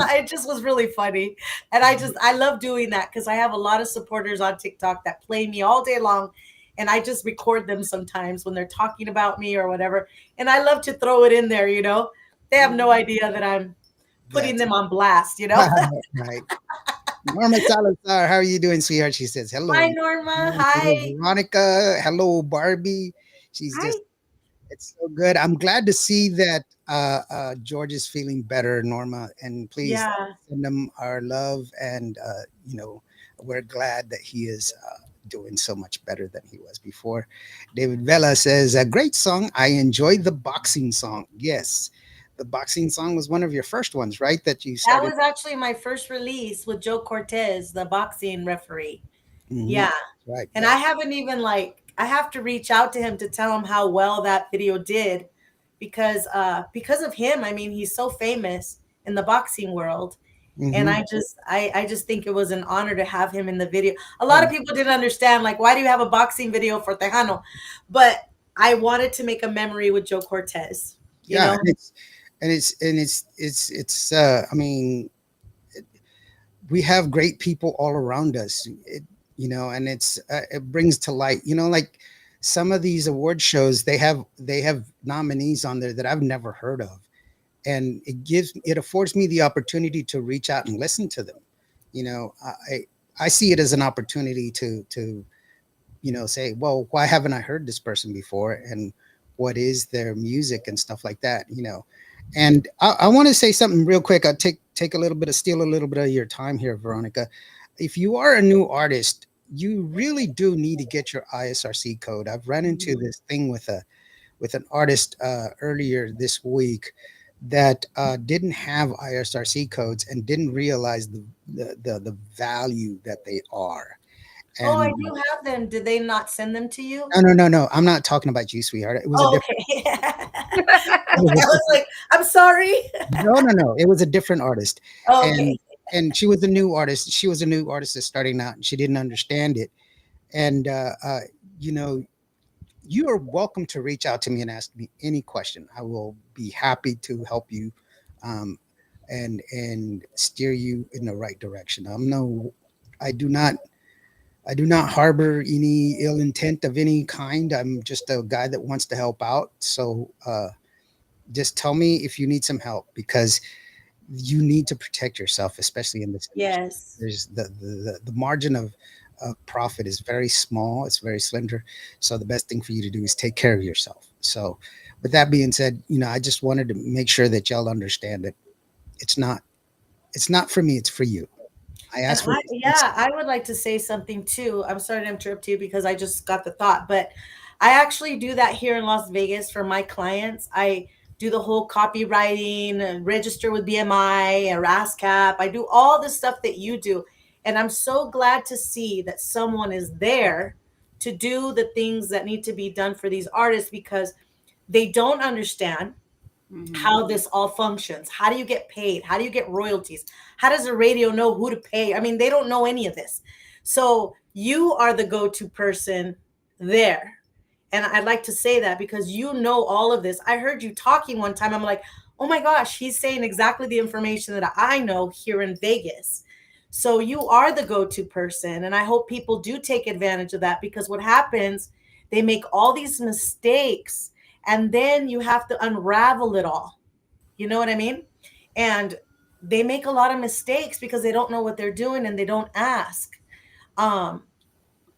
was really funny. And I love doing that because I have a lot of supporters on TikTok that play me all day long. And I just record them sometimes when they're talking about me or whatever. And I love to throw it in there, you know. They have no idea that I'm putting That's them on blast, you know. right. Norma Salazar, how are you doing, sweetheart? She says, Hi hello. Norma. Hello, Hi. Veronica. Hello, Barbie. She's Hi. just, it's so good. I'm glad to see that George is feeling better, Norma. And please Yeah. send him our love. And, we're glad that he is doing so much better than he was before. David Vela says, a great song. I enjoyed the boxing song. Yes. The boxing song was one of your first ones, right? That you That started. was actually my first release with Joe Cortez, the boxing referee. Mhm. Yeah. Right. And I haven't even I have to reach out to him to tell him how well that video did because of him, I mean, he's so famous in the boxing world. And Hmm. I just think it was an honor to have him in the video. A lot of people didn't understand, like, why do you have a boxing video for Tejano? But I wanted to make a memory with Joe Cortez, you Yeah, know? I mean, we have great people all around us, and it brings to light, like some of these award shows, they have nominees on there that I've never heard of, and it affords me the opportunity to reach out and listen to them. you know I see it as an opportunity to say, well, why haven't I heard this person before, and what is their music and stuff like that. And I want to say something real quick. I'll take a little bit of steal a little bit of your time here, Veronica. If you are a new artist, you really do need to get your ISRC code. I've run into Mhm. this thing with an artist earlier this week that didn't have ISRC codes and didn't realize the value that they are. Oh, I And do have them. Did they not send them to you? no, no, no, no. I'm not talking about you, sweetheart. It was a Oh, different. okay. It was I a was like, I'm sorry. No, no, no. It was a different artist, Oh, okay. and she was a new artist. She was a new artist that's starting out, and she didn't understand it. And you know, you are welcome to reach out to me and ask me any question. I will be happy to help you, um, and steer you in the right direction. I do not. I do not harbor any ill intent of any kind. I'm just a guy that wants to help out. So just tell me if you need some help, because you need to protect yourself, especially in this industry. Yes. There's the margin of profit is very small. It's very slender. So the best thing for you to do is take care of yourself. So, with that being said, I just wanted to make sure that y'all understand that it's not it's not for me. It's for you. I And asked for yeah, I would like to say something too. I'm sorry to interrupt you because I just got the thought, but I actually do that here in Las Vegas for my clients. I do the whole copywriting and register with BMI and RASCAP. I do all the stuff that you do. And I'm so glad to see that someone is there to do the things that need to be done for these artists because they don't understand Hmm. how this all functions. How do you get paid? How do you get royalties? How does a radio know who to pay? I mean, they don't know any of this. So you are the go-to person there. And I'd like to say that because you know all of this. I heard you talking one time. I'm like, oh my gosh, he's saying exactly the information that I know here in Vegas. So you are the go-to person. And I hope people do take advantage of that because what happens, they make all these mistakes and then you have to unravel it all. You know what I mean? And they make a lot of mistakes because they don't know what they're doing and they don't ask. Um,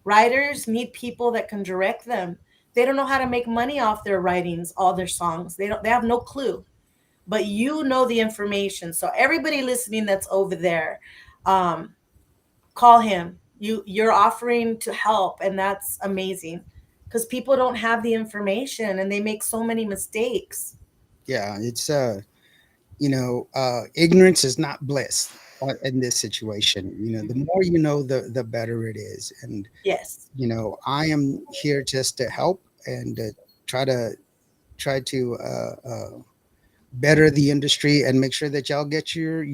Writers need people that can direct them. They don't know how to make money off their writings, all their songs. They have no clue. But you know the information. So everybody listening that's over there, um, call him. You're offering to help, and that's amazing. Because people don't have the information and they make so many mistakes. Yeah, it's ignorance is not bliss in this situation. The more you know, the better it is. And Yes. I am here just to help and try to try to better the industry and make sure that y'all get your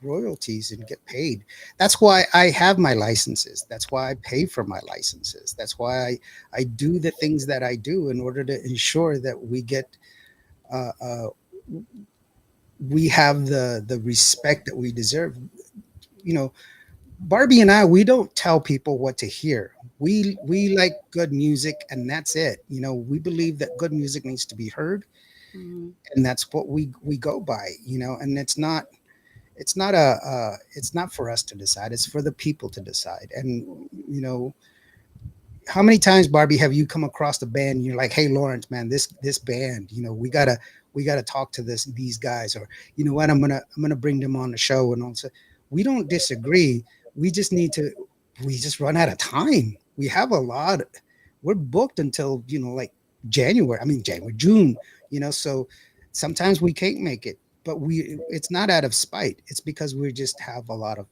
royalties and get paid. That's why I have my licenses. That's why I pay for my licenses. That's why I do the things that I do in order to ensure that we get uh, uh, we have the respect that we deserve. You know, Barbie and I, we don't tell people what to hear. We like good music, and that's it. You know, we believe that good music needs to be heard, Mhm. and that's what we go by. You know, and it's not for us to decide. It's for the people to decide. And you know, how many times, Barbie, have you come across the band and you're like, hey Lawrence, man, this band, you know, we gotta talk to these guys, or you know what, I'm gonna bring them on the show. And also, we don't disagree. We just need to we just run out of time. We have a lot. We're booked until, you know, like January. I mean January, June, you know, so sometimes we can't make it. But it's not out of spite. It's because we just have a lot of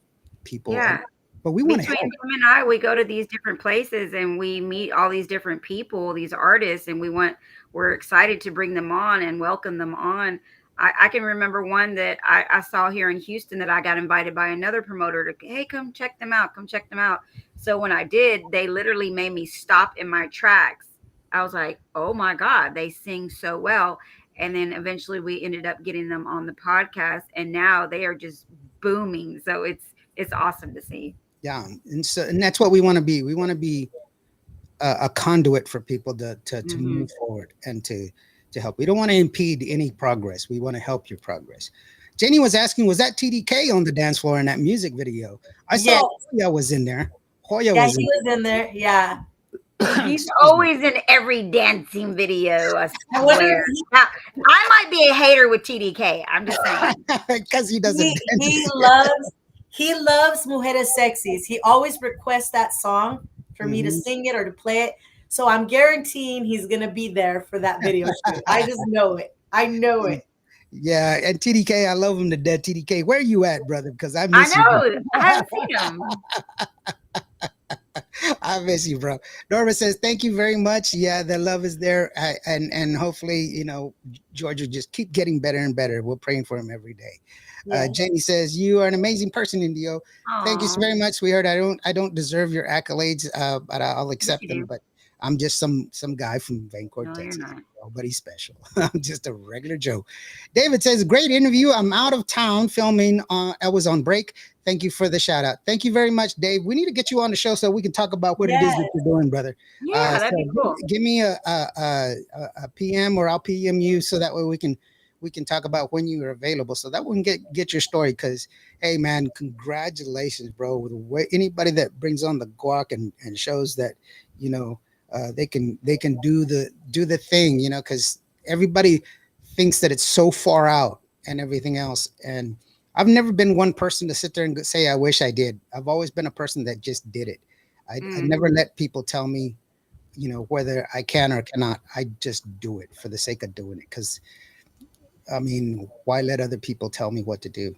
people, and Yeah. but we want to Between help. him and I, we go to these different places and we meet all these different people, these artists, and we're excited to bring them on and welcome them on. I can remember one that I saw here in Houston that I got invited by another promoter to, hey, come check them out, come check them out. So when I did, they literally made me stop in my tracks. I was like, oh my God, they sing so well. And then eventually we ended up getting them on the podcast, and now they are just booming. So it's awesome to see. Yeah, and that's what we want to be. We want to be a conduit for people to Mhm. move forward and to help. We don't want to impede any progress. We want to help your progress. Jenny was asking, was that TDK on the dance floor in that music video? I saw Yes. Hoya was in there. Hoya Yeah, was he in was in there. Yeah. there. He's Excuse me. always in every dancing video, I I wonder swear. Now, I might be a hater with TDK. I'm just saying. Because he doesn't he dance. loves Mujeres Sexys. He always requests that song for me to Mhm. sing it or to play it. So I'm guaranteeing he's gonna be there for that video shoot. I just know it. I know it. Yeah, and TDK, I love him to death. TDK, where you at, brother? Because I I miss you. know. I haven't seen him. I miss you, bro. Norma says, "Thank you very much. Yeah, the love is there, and hopefully, you know, George will just keep getting better and better. We're praying for him every day." Yes. Jamie says, "You are an amazing person, Indio. Thank you so Aw, very much, sweetheart. I don't deserve your accolades, but I'll yes, accept you them. do. But I'm just some guy from Vancouver, No, you're Texas. not. Nobody special. I'm just a regular Joe." David says, "Great interview. I'm out of town filming. I was on break. Thank you for the shout out. Thank you very much, Dave. We need to get you on the show so we can talk about what it is that Yes. you're doing, brother. Yeah, that'd So be cool. give me a PM, or I'll PM you, so that way we can talk about when you are available, so that we can get your story. Because hey, man, congratulations, bro. With the way anybody that brings on the guac and shows that, you know, they can do the thing, you know, because everybody thinks that it's so far out and everything else. And I've never been one person to sit there and say I wish I did. I've always been a person that just did it. I Mm. never let people tell me, you know, whether I can or cannot. I just do it for the sake of doing it. Because I mean, why let other people tell me what to do?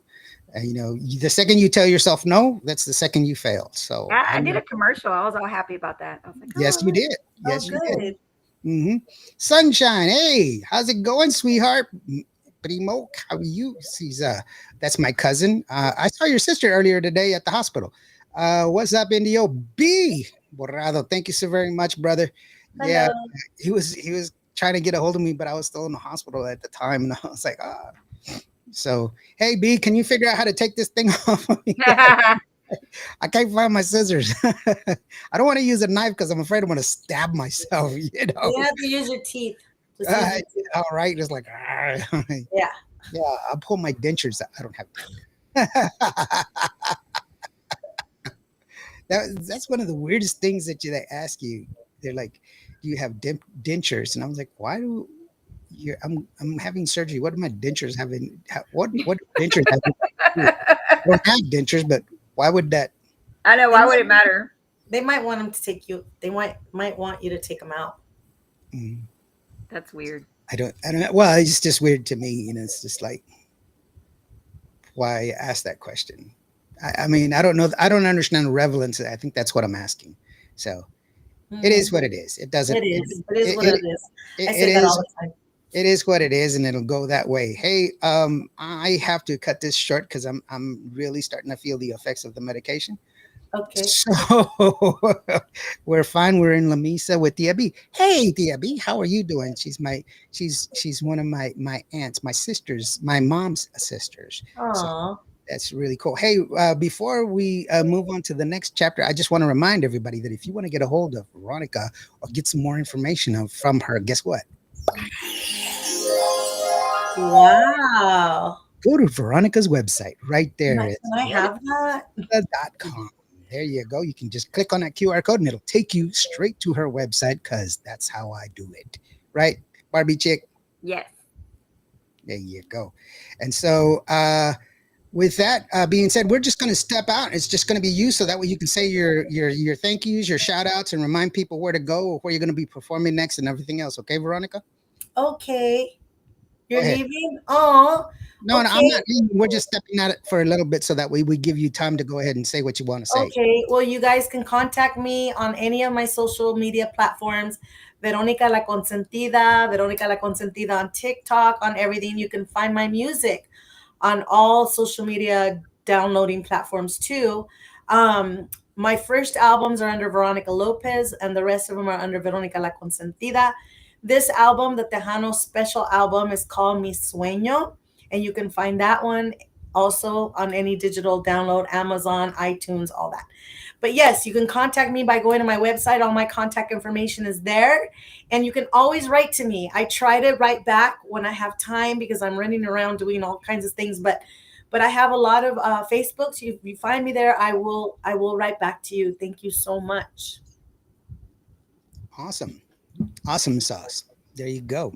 And you know, the second you tell yourself no, that's the second you fail. So I I'm did not. a commercial. I was all happy about that. I was like, Yes, oh, you look. did. Oh, Yes, you did. good. Sunshine, hey, how's it going, sweetheart? Primo, how are you? She's that's my cousin. I saw your sister earlier today at the hospital. What's up, Indio? B Borrado, thank you so very much, brother. Yeah, Hello. he was trying to get a hold of me, but I was still in the hospital at the time, and I was like, ah. So, hey, B, can you figure out how to take this thing off of me? I can't find my scissors. I don't want to use a knife because I'm afraid I'm going to stab myself. You You know. have to use your teeth. Just use Uh, your teeth. all right, it's like, Yeah. yeah, I'll pull my dentures out. I don't have that's one of the weirdest things that they ask you. They're like, "Do you have dentures?" And I was like, "Why do you? I'm having surgery. What do my dentures having? What dentures have? I don't have dentures, but why would that?" I know. They Why would it might matter? they might want them to take you. They might want you to take them out. Mm, That's weird. I don't know. Well, it's just weird to me. You know, it's just like, why ask that question? I mean, I don't know. I don't understand the relevance. I think that's what I'm asking. So it is Mhm. what it is. It doesn't. It It is. It is it, what it, it is. it, I it say that all is. the time. It is what it is, and it'll go that way. Hey, I have to cut this short because I'm really starting to feel the effects of the medication. Okay. So we're fine. We're in La Misa with Tia B. Hey, Tia B, how are you doing? She's one of my aunts, my sisters, my mom's sisters. So Aw. that's really cool. Hey, before we move on to the next chapter, I just want to remind everybody that if you want to get a hold of Veronica or get some more information from her, guess what? Wow. Go to Veronica's website right Can there. I, It's can I have that? veronica.com. There you go. You can just click on that QR code and it'll take you straight to her website because that's how I do it. Right, Barbie Chick? Yes. There you go. And so, with that being said, we're just going to step out. It's just going to be you, so that way you can say your thank yous, your shout outs, and remind people where to go or where you're going to be performing next and everything else. Okay, Veronica? Okay. Go You're ahead. leaving? Oh, No, no, I'm okay. not leaving. We're just stepping out for a little bit so that way we give you time to go ahead and say what you want to say. Okay. Well, you guys can contact me on any of my social media platforms. Veronica La Consentida, Veronica La Consentida on TikTok, on everything. You can find my music on all social media downloading platforms too. My first albums are under Veronica Lopez, and the rest of them are under Veronica La Consentida. This album, the Tejano special album, is called Mi Sueño, and you can find that one also on any digital download, Amazon, iTunes, all that. But yes, you can contact me by going to my website. All my contact information is there. And you can always write to me. I try to write back when I have time because I'm running around doing all kinds of things. But I have a lot of Facebooks. If you find me there, I will write back to you. Thank you so much. Awesome, awesome sauce. There you go.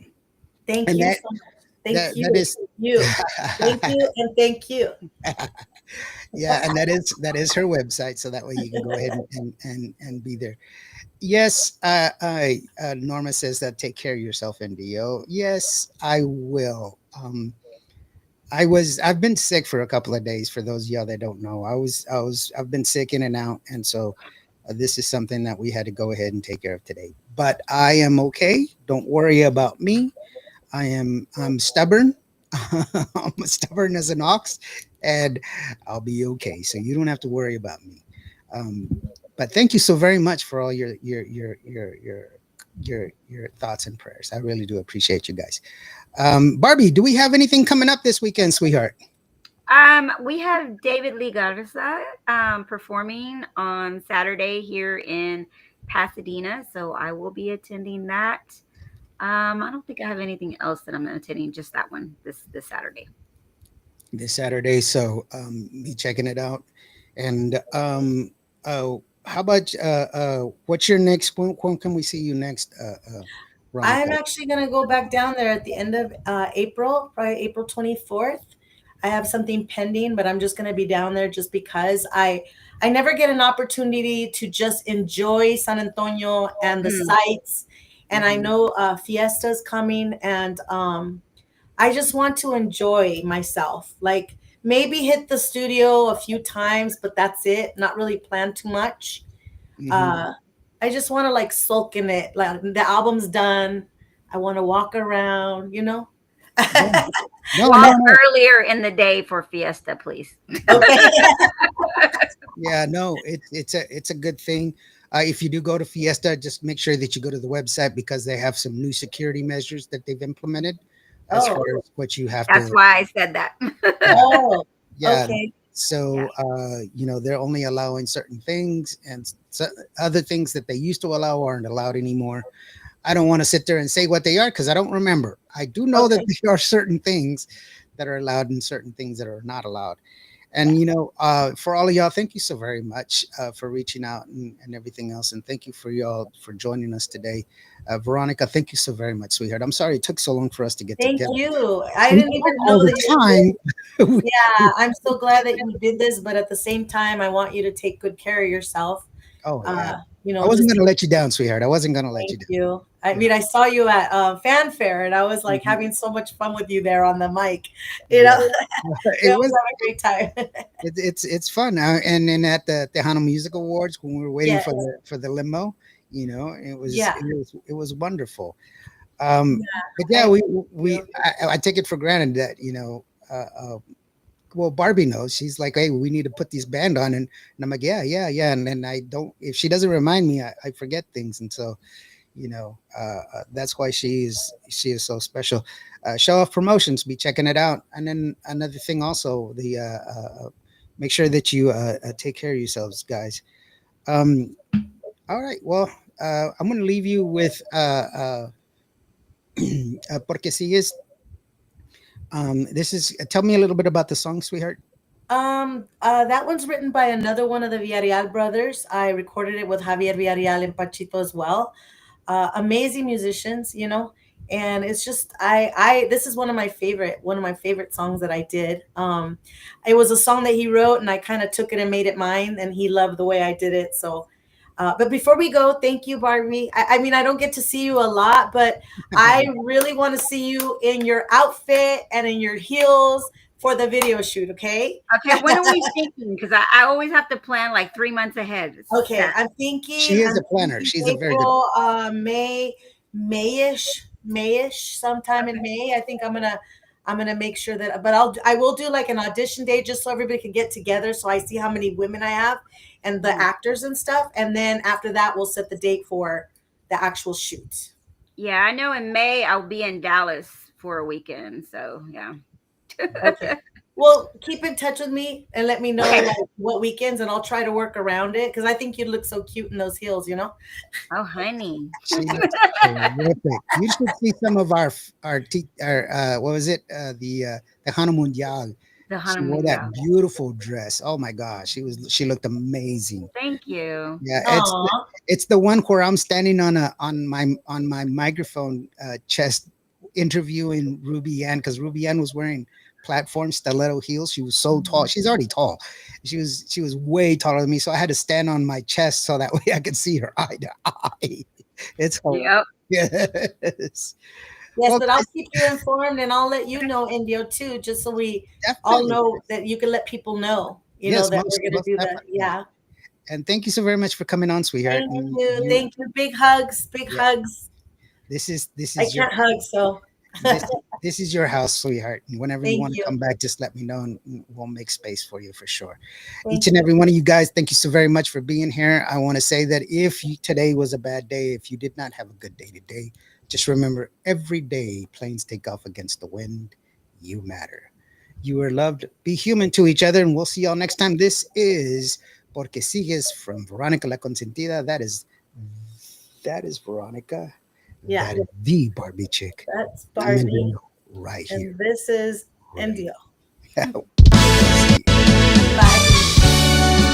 Thank And you so much. Thank you. that is Thank you. Thank you and thank you. yeah, and that is her website, so that way you can go ahead and be there. Yes, Norma says that take care of yourself, NDO. Yes, I will. I've been sick for a couple of days. For those of y'all that don't know, I've been sick in and out, and so this is something that we had to go ahead and take care of today. But I am okay. Don't worry about me. I'm stubborn. I'm stubborn as an ox, and I'll be okay. So you don't have to worry about me. Um, but thank you so very much for all your thoughts and prayers. I really do appreciate you guys. Barbie, do we have anything coming up this weekend, sweetheart? We have David Lee Garza performing on Saturday here in Pasadena, so I will be attending that. I don't think I have anything else that I'm attending, just that one this Saturday. This Saturday. So be checking it out. And how about what's your next? When can we see you next, I'm Veronica? actually going to go back down there at the end of April, probably April 24th. I have something pending, but I'm just going to be down there just because I never get an opportunity to just enjoy San Antonio and the Mm. sights. And I Mhm. know Fiesta's coming, and I just want to enjoy myself. Like maybe hit the studio a few times, but that's it. Not really plan too much. Mhm. uh I just want to like sulk in it. Like the album's done. I want to walk around, you know. Yeah. No, no, Walk no. earlier in the day for Fiesta, please. Okay. Yeah, no. It's a good thing. If you do go to Fiesta, just make sure that you go to the website because they have some new security measures that they've implemented as far Oh, as what you have That's to. why I said that. Yeah, oh, yeah. okay. Yeah. So they're only allowing certain things, and other things that they used to allow aren't allowed anymore. I don't want to sit there and say what they are because I don't remember. I do know that Okay. there are certain things that are allowed and certain things that are not allowed. And for all of y'all, thank you so very much for reaching out and everything else, and thank you for y'all for joining us today. Veronica, thank you so very much, sweetheart. I'm sorry it took so long for us to get Thank together. you. I We didn't talk even all know the that you were time. doing. Yeah, I'm so glad that you did this, but at the same time, I want you to take good care of yourself. Oh yeah, I wasn't Just gonna let you down, sweetheart. I wasn't gonna let you thank down. you. I Yeah, mean, I saw you at Fanfare, and I was like mhm, having so much fun with you there on the mic. You know, yeah. I It was was. having a great time. It's fun. And then at the Tejano Music Awards, when we were waiting Yes. for the limo, Yeah. it was wonderful. Um, Yeah. but I yeah, appreciate we you. I take it for granted that well, Barbie knows. She's like, hey, we need to put this band on, and I'm like, yeah, yeah, yeah. And then I don't. If she doesn't remind me, I forget things, and so that's why she is so special. Show off promotions, be checking it out, and then another thing also, the make sure that you take care of yourselves, guys. Um, all right, well, I'm gonna leave you with Porque Sigues. This is tell me a little bit about the song, sweetheart. That one's written by another one of the Villarreal brothers. I recorded it with Javier Villarreal and Pachito as well. Amazing musicians, and it's just this is one of my favorite songs that I did. It was a song that he wrote, and I kind of took it and made it mine, and he loved the way I did it. So, but before we go, thank you, Barbie. I mean, I don't get to see you a lot, but I really want to see you in your outfit and in your heels for the video shoot. Okay. Okay, when are we thinking? Because I always have to plan like 3 months ahead. Okay, Yeah. I'm thinking. She is I'm a planner. thinking She's a very good. April, Mayish, sometime in May. I think I'm gonna make sure that, but I will do like an audition day just so everybody can get together, so I see how many women I have and the actors and stuff, and then after that we'll set the date for the actual shoot. Yeah, I know in May I'll be in Dallas for a weekend. So yeah. Okay. Well, keep in touch with me and let me know Okay. like what weekends, and I'll try to work around it because I think you look so cute in those heels. Oh, honey. She looks terrific. You should see some of our what was it? The Hana Mundial. The She wore honeymoon. that beautiful dress. Oh my gosh, she looked amazing. Thank you. Yeah, Aw. it's the one where I'm standing on my microphone chest interviewing Ruby Ann, because Ruby Ann was wearing platform stiletto heels. She was so tall. She's already tall. She was way taller than me, so I had to stand on my chest so that way I could see her eye to eye. It's Yep. yes. Yes, Well, but I'll keep you informed, and I'll let you know, Indio, too, just so we all definitely. know that you can let people know, Yes, that most we're going to do that. definitely. Yeah. And thank you so very much for coming on, sweetheart. Thank And you. Thank you. Big hugs. Big Yeah. hugs. this is I can't hug, so this, this is your house, sweetheart. And whenever you thank want to you. come back, just let me know, and we'll make space for you for sure. Thank Each and every one of you guys, thank you so very much for being here. I want to say that if today was a bad day, if you did not have a good day today, just remember, every day planes take off against the wind. You matter. You are loved. Be human to each other, and we'll see y'all next time. This is Porque Sigues from Veronica La Consentida. That is Veronica. Yeah. That is the Barbie chick. That's I'm in Barbie. right here. And this is Right. Indio. See. Bye.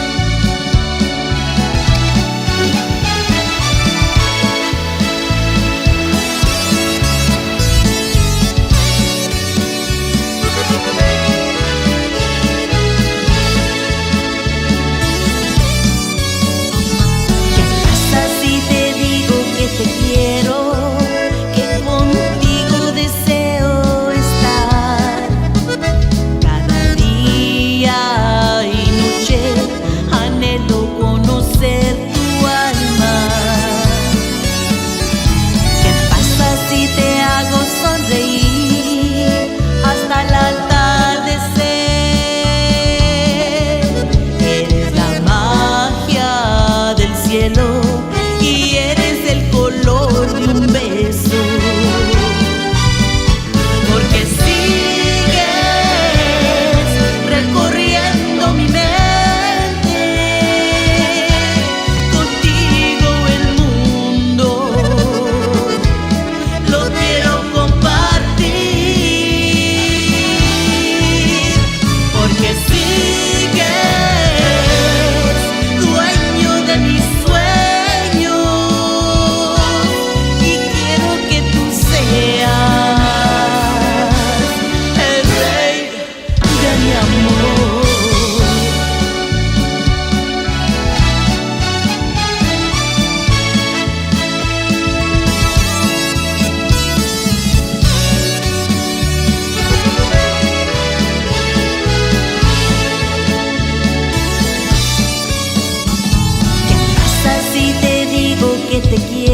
¿Qué pasa si te digo que te quiero? Que contigo deseo estar cada día y noche, anhelo conocer tu alma. ¿Qué pasa si te hago sonreír hasta el atardecer? Eres la magia del cielo y eres el color de un beso. Porque sigues recorriendo mi mente, contigo el mundo lo quiero compartir. Porque sigues dueño de mis sueños y quiero que tú seas el rey de mi amor. ¿Qué pasa si te digo que te quiero?